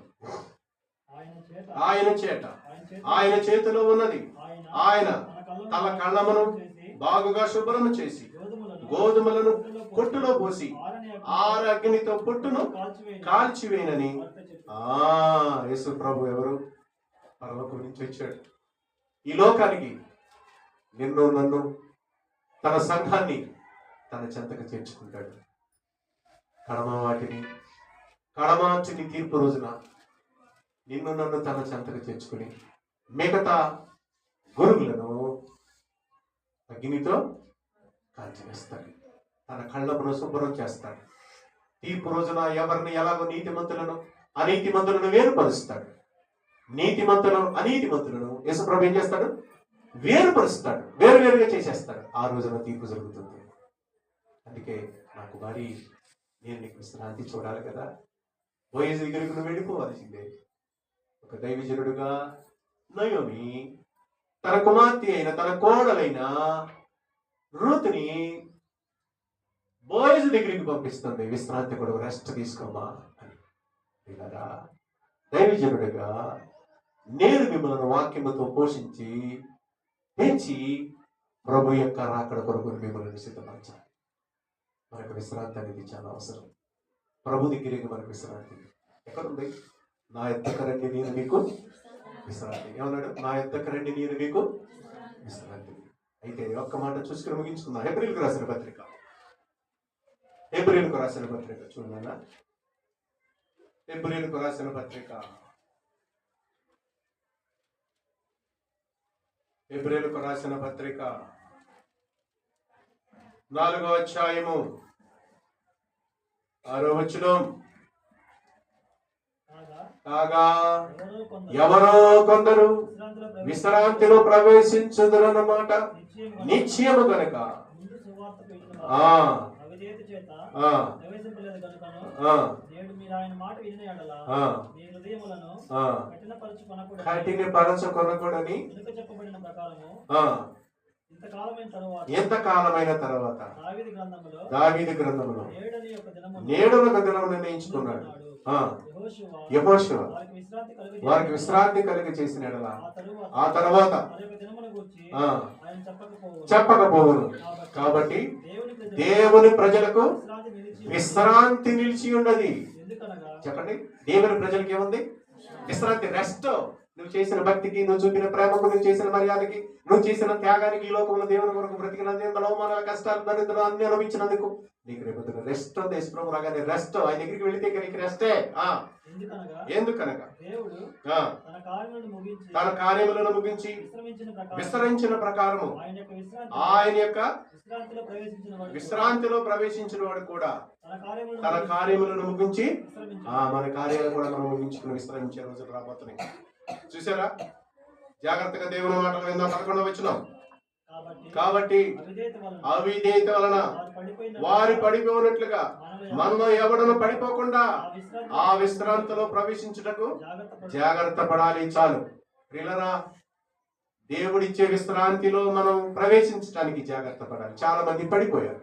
ఆయన చేతిలో ఉన్నది, ఆయన తన కళ్ళమును బాగుగా శుభ్రము చేసి గోధుమలను కొట్టులో పోసి అగ్నితో పొట్టును కాల్చివేనని. యేసు ప్రభు ఎవరు? పరలోకం నుంచి వచ్చాడు ఈ లోకానికి, నిన్ను, నన్ను, తన సంఘాన్ని తన చెంతకు చేర్చుకుంటాడు. కడమార్చిని తీర్పు రోజున నిన్ను, నన్ను తన చెంతకు చేర్చుకుని మిగతా గురువులను అగ్నితో కాల్చివేస్తాడు. తన కళ్ళమును శుభ్రం చేస్తాడు. తీర్పు రోజున ఎవరిని ఎలాగో నీతిమంతులను అనీతిమంతులను వేరుపరుస్తాడు. నీతిమంతులను అనీతిమంతులను యేసుప్రభు ఏం చేస్తాడు? వేరుపరుస్తాడు, వేరువేరుగా చేసేస్తాడు. ఆ రోజున తీర్పు జరుగుతుంది. అందుకే నాకు మరి నేను నీకు విశ్రాంతి చూడాలి కదా, బోయజు దగ్గరికి నువ్వు వెళ్ళిపోవాల్సిందే. ఒక దైవజనుడుగా నయోమి తన కుమార్తె అయిన తన కోడలైన రూతుని బోయజు దగ్గరికి పంపిస్తుంది. విశ్రాంతి కొరకు రెస్ట్ తీసుకోమా అని. ఇలాగా దైవజనుడిగా నేను మిమ్మల్ని వాక్యముతో పోషించి పెంచి ప్రభు యొక్క రాకడ కొరకు మిమ్మల్ని సిద్ధపరచాలి. మనకు విశ్రాంతి అనేది చాలా అవసరం. ప్రభు దగ్గరికి మనకు విశ్రాంతి ఎక్కడుంది? నా ఎద్దకు రండి నేను మీకు విశ్రాంతి. ఏమన్నాడు? నా ఎద్దకు రండి నేను మీకు విశ్రాంతి. అయితే ఒక్క మాట చూసుకుని ముగించుకుందాం. ఏప్రిల్కు రాసిన పత్రిక, ఏప్రిల్కు రాసిన పత్రిక చూడన్నా. ఏప్రిల్కు రాసిన పత్రిక, ఏప్రిల్కు రాసిన పత్రిక 4వ అధ్యాయము 6వ వచనం. కాగా ఎవరో కొందరు విశ్రాంతిలో ప్రవేశించుదురన్నమాట నిశ్చయము గనక కఠినపరచుకొనకూడని ఎంతకాలమైన తర్వాత దావీదు గ్రంథములో నేడొక దినం నిర్ణయించుకున్నాడు. యెహోషువ వారికి విశ్రాంతి కలిగి చేసిన ఎడల ఆ తర్వాత చెప్పకపోవును. కాబట్టి దేవుని ప్రజలకు విశ్రాంతి నిలిచి ఉన్నది. చెప్పండి, దేవుని ప్రజలకి ఏముంది? విశ్రాంతి, రెస్ట్. నువ్వు చేసిన భక్తికి, నువ్వు చూపిన ప్రేమకు, నువ్వు చేసిన మర్యాదకి, నువ్వు చేసిన త్యాగానికి, ఈ లోకంలో దేవుని కొరకు బ్రతికినందుకు, అవమానాల కష్టాలు దరిద్రం అన్ని అనుభవించినందుకు నీకు రేపు రెస్ట్ ఉంది. ప్రభు రాగానే రెస్ట్. ఆయన దగ్గరికి వెళితే నీకు రెస్టే. ఎందుకనగా తన కార్యములను ముగించి విస్తరించిన ప్రకారము ఆయన యొక్క విశ్రాంతిలో ప్రవేశించిన వాడు కూడా తన కార్యములను ముగించి మన కార్యాలు కూడా మనం ముగించుకుని విశ్రమించే రోజులు రాబోతున్నాయి. చూసారా? జాగ్రత్తగా దేవుని మాటలు విందాం. 11వ వచనం. కాబట్టి అవిధేయత వలన వారి పడిపోయినట్లుగా మనలో ఎవడను పడిపోకుండా ఆ విశ్రాంతిలో ప్రవేశించుటకు జాగ్రత్త పడాలి. చాలు ప్రియులారా, దేవుడిచ్చే విశ్రాంతిలో మనం ప్రవేశించడానికి జాగ్రత్త పడాలి. చాలా మంది పడిపోయారు,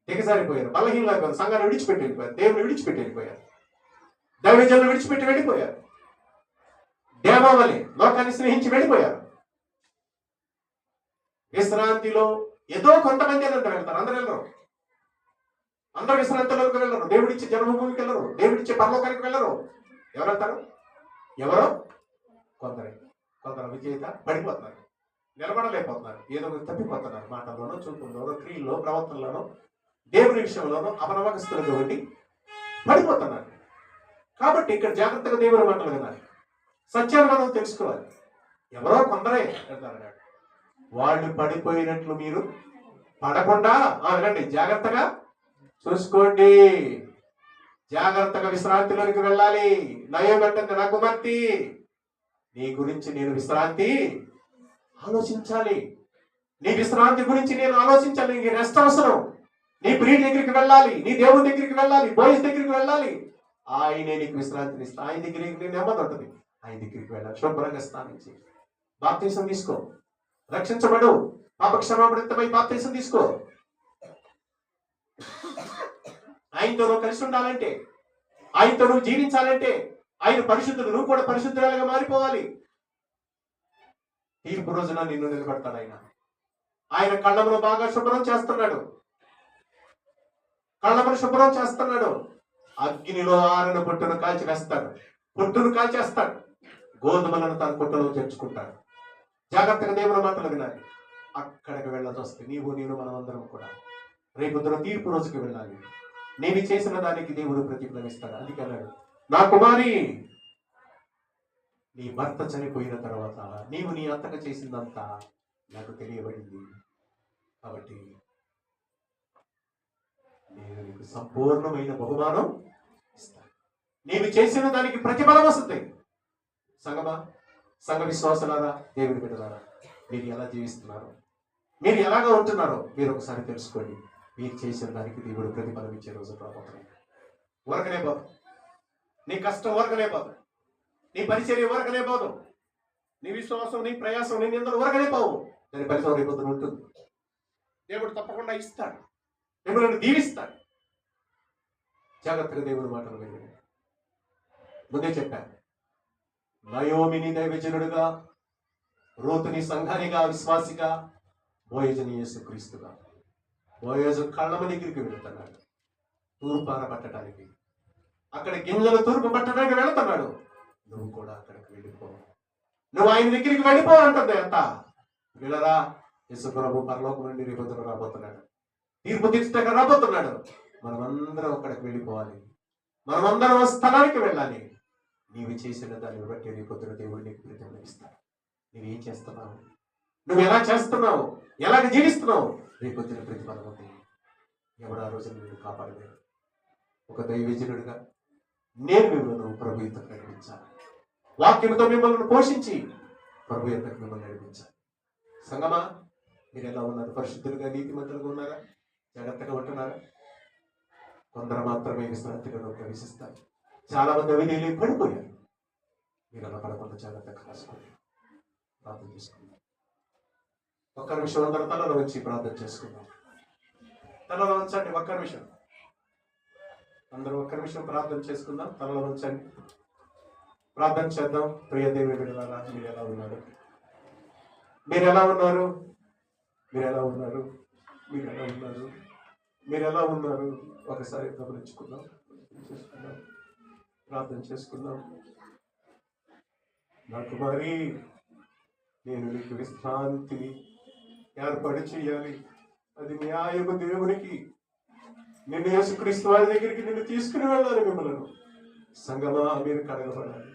దిగజారిపోయారు, బలహీనమైపోయారు, సంఘాన్ని విడిచిపెట్టి వెళ్ళిపోయారు, దేవుని విడిచిపెట్టి వెళ్ళిపోయారు, దైవజనులను విడిచిపెట్టి వెళ్ళిపోయారు, దేవావళి లోకాన్ని స్నేహించి వెళ్ళిపోయారు. విశ్రాంతిలో ఏదో కొంతమంది వెళ్తారు, అందరూ వెళ్ళరు. అందరూ విశ్రాంతిలోకి వెళ్ళరు. దేవుడిచ్చే జన్మభూమికి వెళ్ళరు, దేవుడిచ్చే పరలోకానికి వెళ్ళరు. ఎవరు వెళ్తారు? ఎవరో కొందరు విజేత పడిపోతున్నారు, నిలబడలేకపోతున్నారు, ఏదో తప్పిపోతున్నారు. మాటల్లోనో, చూపుల్లోనో, క్రియల్లో, ప్రవర్తనలోనో, దేవుని విషయంలోనో అపనమ్మకస్తులుగా ఉండి పడిపోతున్నారు. కాబట్టి ఇక్కడ జాగ్రత్తగా దేవుని మాటలు వినాలి, సత్యాన్ని మనం తెలుసుకోవాలి. ఎవరో కొందరే వెళ్తారు. వాళ్ళు పడిపోయినట్లు మీరు పడకుండా వినండి, జాగ్రత్తగా చూసుకోండి. జాగ్రత్తగా విశ్రాంతిలోనికి వెళ్ళాలి. నయం పెట్టండి, నా కుమార్తె, నీ గురించి నేను విశ్రాంతి ఆలోచించాలి. నీ విశ్రాంతి గురించి నేను ఆలోచించాలి. నీకు రెస్ట్ అవసరం. నీ ప్రియుడి దగ్గరికి వెళ్ళాలి, నీ దేవుని దగ్గరికి వెళ్ళాలి, బోయస్ దగ్గరికి వెళ్ళాలి. ఆయనే నీకు విశ్రాంతిని ఇస్తా. ఆయన దగ్గరికి నెమ్మది ఉంటుంది. ఆయన దగ్గరికి వెళ్ళాలి. శుభ్రంగా స్నానించి బాప్తిసం తీసుకో, రక్షించబడు, పాపక్షమాపణితమై బాప్తిసం తీసుకో. ఆయనతో నువ్వు కలిసి ఉండాలంటే, ఆయనతో నువ్వు జీవించాలంటే, ఆయన పరిశుద్ధుడు, నువ్వు కూడా పరిశుద్ధురాలుగా మారిపోవాలి. తీర్పు రోజున నిన్ను నిలబెడతాడు. ఆయన కళ్ళమును బాగా శుభ్రం చేస్తున్నాడు, కళ్ళమును శుభ్రం చేస్తున్నాడు. అగ్నిలో ఆరని పొట్టును కాల్చి వేస్తాడు, పొట్టును కాల్చేస్తాడు. గోధుమలను తన పొట్టులో తెచ్చుకుంటాడు. జాగ్రత్తగా దేవుని మాటలు వినాలి. అక్కడికి వెళ్ళాల్సి వస్తే నేను మనమందరం కూడా రేపు తీర్పు రోజుకి వెళ్ళాలి. నేను చేసిన దానికి దేవుడు ప్రతిఫలమిస్తాడు. అందుకే అన్నాడు, నా కుమారి, నీ భర్త చనిపోయిన తర్వాత నీవు నీ అత్తగా చేసిందంతా నాకు తెలియబడింది. కాబట్టి నేను నీకు సంపూర్ణమైన బహుమానం ఇస్తాను. నీవు చేసిన దానికి ప్రతిఫలం వస్తుంది. సంఘ విశ్వాసులారా, దేవుని బిడ్డలారా, మీరు ఎలా జీవిస్తున్నారు, మీరు ఎలాగా ఉంటున్నారో మీరు ఒకసారి తెలుసుకోండి. మీరు చేసిన దానికి దేవుడు ప్రతిఫలం ఇచ్చే రోజు రాబోతున్నాయి. ఊరకనే నీ కష్టం ఊరకనే పోదు, నీ పరిచర్య ఊరకనే పోదు, నీ విశ్వాసం, నీ ప్రయాసం, నీ నిందలు ఊరకనే పోవు. దాని ఫలితం రేపొద్దున ఉంటుంది. దేవుడు తప్పకుండా ఇస్తాడు, మిమ్మల్ని దీవిస్తాడు. జాగ్రత్తగా దేవుని మాటలు వినండి. ముందే చెప్పాను, నయోమిని దైవజనుడుగా, రూతుని సంఘానిగా, విశ్వాసిగా, బోయజుని యేసుక్రీస్తుగా. బోయజు కళ్ళమ దగ్గరికి వెళుతున్నాడు తూర్పార పట్టడానికి. అక్కడ గింజలు తూర్పు పట్టడానికి వెళుతున్నాడు. నువ్వు కూడా అక్కడికి వెళ్ళిపో, నువ్వు ఆయన దగ్గరికి వెళ్ళిపో అంటుంది అంత. వీళ్ళరా, యేసు ప్రభు పరలోకం నుండి రేపొద్దున రాబోతున్నాడు, తీర్పు తీర్చడానికి రాబోతున్నాడు. మనమందరం అక్కడికి వెళ్ళిపోవాలి, మనమందరం ఆ స్థలానికి వెళ్ళాలి. నీవు చేసిన దాన్ని బట్టి రేపొద్దున దేవుడు నీకు ప్రతిఫలం ఇస్తాడు. నువ్వేం చేస్తున్నావు, నువ్వు ఎలా చేస్తున్నావు, ఎలాగ జీవిస్తున్నావు, రేపొద్దున ప్రతిఫలం ఉంది. ఎవడు ఆ రోజున నిన్ను కాపాడలేడు. ఒక దైవజనుడిగా నేను మిమ్మల్ని ప్రభు యుద్ధకు నడిపించాలి, వాక్యంతో మిమ్మల్ని పోషించి ప్రభు యుద్ధకు మిమ్మల్ని నడిపించాలి. సంగమా, మీరు ఎలా ఉన్నారు? పరిశుద్ధులుగా, నీతిమంతులుగా ఉన్నారా? జాగ్రత్తగా ఉంటున్నారా? కొందరు మాత్రమే విశ్రాంతిగా ప్రవేశిస్తారు. చాలా మంది అవినీలు పడిపోయారు. మీరు అలా పడకుండా జాగ్రత్తగా కాసుకోండి. ప్రార్థన చేసుకుందాం. ఒక్క నిమిషం అందరూ తలలో వచ్చి ప్రార్థన చేసుకుందాం. తలలో ఉంచండి, ఒక్క నిమిషం అందరూ ఒక్క నిమిషం ప్రార్థన చేసుకుందాం. తలలో ఉంచండి, ప్రార్థన చేద్దాం. ప్రియ దేవుని బిడ్డలారా, మీరు ఎలా ఉన్నారు? మీరు ఎలా ఉన్నారు? మీరు ఎలా ఉన్నారు? మీరు ఎలా ఉన్నారు? మీరు ఎలా ఉన్నారు? ఒకసారి గమనించుకుందాం, ప్రార్థన చేసుకుందాం. నా కుమారి, నేను నీకు విశ్రాంతిని ఏర్పాటు చేయాలి. అది న్యాయము దేవునికి. నిన్ను యేసుక్రీస్తు వారి దగ్గరికి నిన్ను తీసుకుని వెళ్ళాలి. మిమ్మల్ని సంగమా, మీరు కడగబడాలి,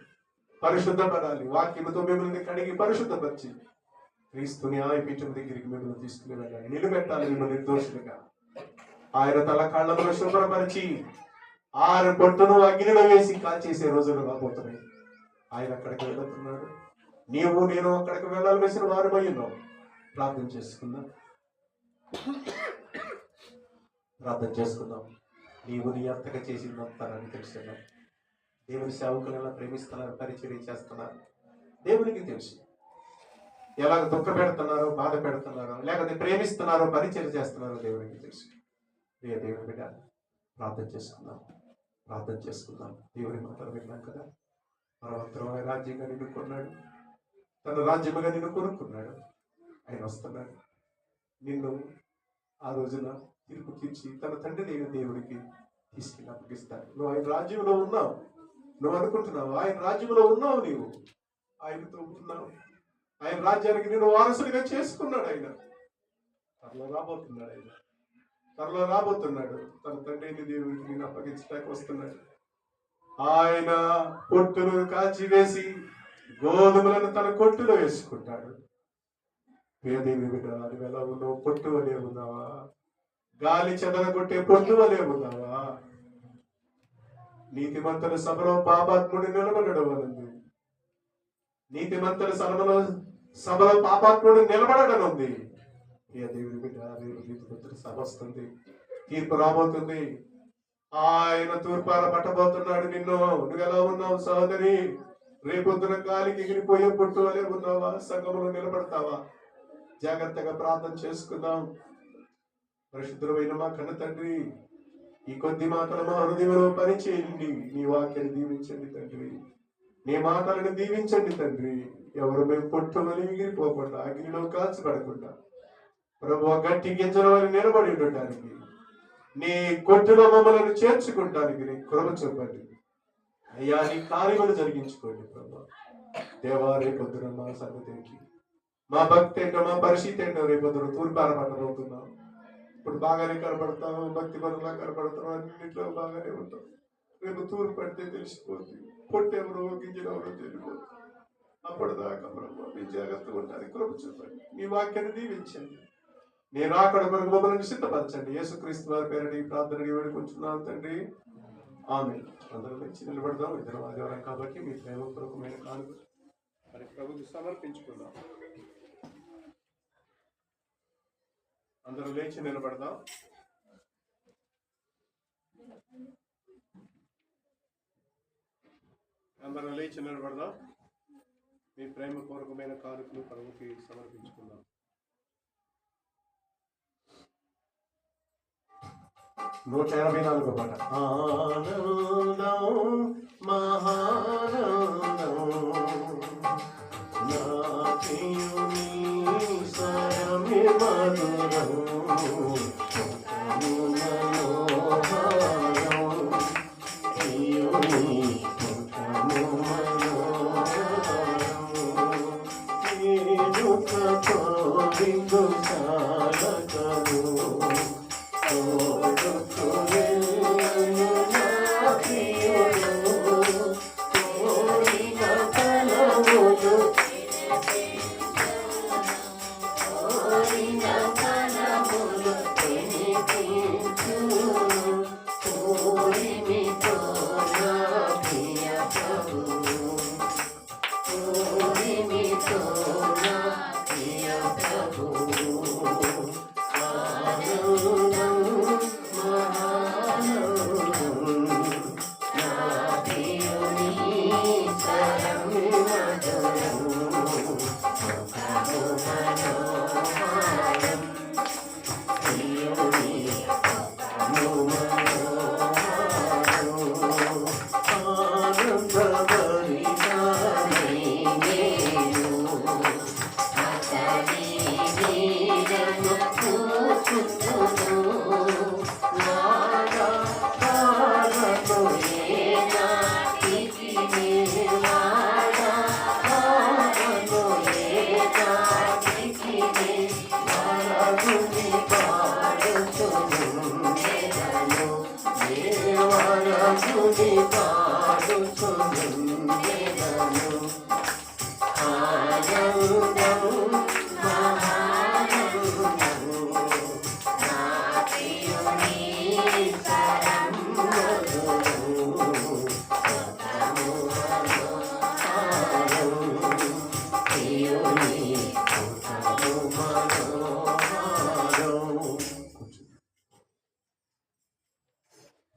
పరిశుద్ధపడాలి. వాక్యముతో మిమ్మల్ని కడిగి పరిశుద్ధపరిచి క్రీస్తు న్యాయపీఠం దగ్గరికి మిమ్మల్ని తీసుకుని వెళ్ళాలి, నిలబెట్టాలి మిమ్మల్ని నిర్దోషులుగా. ఆయన తల కాళ్ళలో శుభ్రపరిచి 6 పొట్టును అగ్నిలో వేసి కాల్చేసే రోజులు రాబోతున్నాయి. ఆయన అక్కడికి వెళుతున్నాడు. నీవు నేను అక్కడికి వెళ్ళాల్సిన వారమై ఉన్నావు. ప్రార్థన చేసుకుందాం, ప్రార్థన చేసుకుందాం. నీవు నీ అంతగా చేసిందంతానని తెలుసుకున్నావు. దేవుని సేవకులు ఎలా ప్రేమిస్తున్నారు, పరిచర్య చేస్తున్నారు, దేవునికి తెలుసు. ఎలాగ దుఃఖ పెడుతున్నారో, బాధ పెడుతున్నారో, లేకపోతే ప్రేమిస్తున్నారో, పరిచర్య చేస్తున్నారో దేవునికి తెలుసు. దేవుని బిడ్డ, ప్రార్థన చేసుకుందాం, ప్రార్థన చేసుకుందాం. దేవుని మాటలు విన్నాం కదా, పరవంతరమైన రాజ్యంగా నిన్ను కొన్నాడు, తన రాజ్యముగా నిన్ను కొనుక్కున్నాడు. ఆయన వస్తున్నాడు, నిన్ను ఆ రోజున తీర్పు తీర్చి తన తండ్రి అయిన దేవుడికి తీసుకెళ్ళి అప్పగిస్తాడు. నువ్వు ఆయన రాజ్యంలో ఉన్నావు. నువ్వు అనుకుంటున్నావు ఆయన రాజ్యంలో ఉన్నావు, నీవు ఆయనతో ఉన్నావు. ఆయన రాజ్యానికి నేను వారసుడిగా చేసుకున్నాడు. ఆయన త్వరలో రాబోతున్నాడు. ఆయన త్వరలో రాబోతున్నాడు. తన తండ్రి దేవుడికి నేను అప్పగించడానికి వస్తున్నాడు. ఆయన పొట్టును కాల్చివేసి గోధుమలను తన కొట్టులో వేసుకుంటాడు. ప్రియదేవి బిడ్డ, నువ్వు ఎలా ఉన్నావు? పొట్టు వలే ఉన్నావా? గాలి చెదరగొట్టే పొట్టు వలే ఉన్నావా? నీతిమంతుల సభలో పాపాత్ముడు నిలబడడం ఉంది. నీతిమంతుల సభలో పాపాత్ముడు నిలబడడం ఉంది. దేవుని బిడ్డ, నీతిమంతుల సభ వస్తుంది, తీర్పు రాబోతుంది. ఆయన తూర్పార పట్టబోతున్నాడు నిన్ను. నువ్వెలా ఉన్నావు సహోదరి? రేపొద్దున గాలికి ఎగిరిపోయే పొట్టు వలే ఉన్నావా? సంఘములో నిలబడతావా? జాగ్రత్తగా ప్రార్థన చేసుకుందాం. పరిశుద్ధమైన మా కన్న తండ్రి, ఈ కొద్ది మాటలు మా హృదయంలో పనిచేయండి. నీ వాక్యాన్ని దీవించండి తండ్రి, నీ మాటలను దీవించండి తండ్రి. ఎవరు మేము పొట్టు వలె ఎగిరిపోకుండా, అగ్నిలో కాల్చబడకుండా, ప్రభు గట్టి గింజల వలె నిలబడి ఉండటానికి, నీ కొట్టులో మమ్మల్ని చేర్చుకుంటానికి నీ కృప చూపండి అయ్యా. నీ కార్యములు జరిగించుకోండి ప్రభు. దేవా, రేపొద్దున మా సంగతికి, మా భక్తి ఏంటో, మా పరిస్థితి ఏంటో రేపొద్దున తూర్పార పట్టబోతున్నాం. ఇప్పుడు బాగానే కనపడతావు, భక్తి పనులా కనపడతావు, అన్నింటిలో బాగానే ఉంటావు. రేపు తూర్పు పడితే తెలిసిపోతుంది, పొట్టు ఎవరో గింజలు ఎవరో తెలియదు. అప్పటిదాకా బ్రహ్మ మీ జాగ్రత్తగా ఉంటానికి కృప చూపండి. మీ వాక్యాన్ని దీవించండి. నేను అక్కడ కొరకు మమ్మల్ని సిద్ధపరచండి. యేసుక్రీస్తు వారి పేరటి ప్రార్థన వేడుకుంటున్నాను తండ్రి, ఆమేన్. అందరూ లేచి నిలబడదాం. ఇద్దరు ఆదివారం కాబట్టి మీ ప్రేమపూర్వకమైన కానుక మరి ప్రభుకి సమర్పించుకుందాం. అందరూ లేచి నిలబడదాం. అందరం లేచి నిలబడదాం. మీ ప్రేమపూర్వకమైన కానుకలు ప్రభుకి సమర్పించుకుందాం. 184 పాట. ఆనందం మహానందం నా ప్రియుని స్వరమే మధురం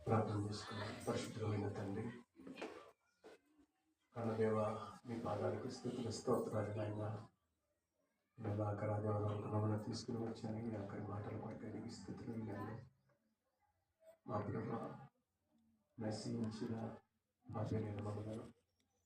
ప్రార్థన చేసుకున్నాం. పరిశుద్ధమైన తండ్రి, కన్నదేవ, మీ పాదాలకు స్థుతులు స్తోత్రాలు. నాయన మేము ఆకరాజాలను తీసుకుని వచ్చాను. ఈ ఆఖరి మాటలు పట్టానికి స్థితులు ఇవ్వండి. మా ప్రభు నశించిన మా పేరు మమ్మల్ని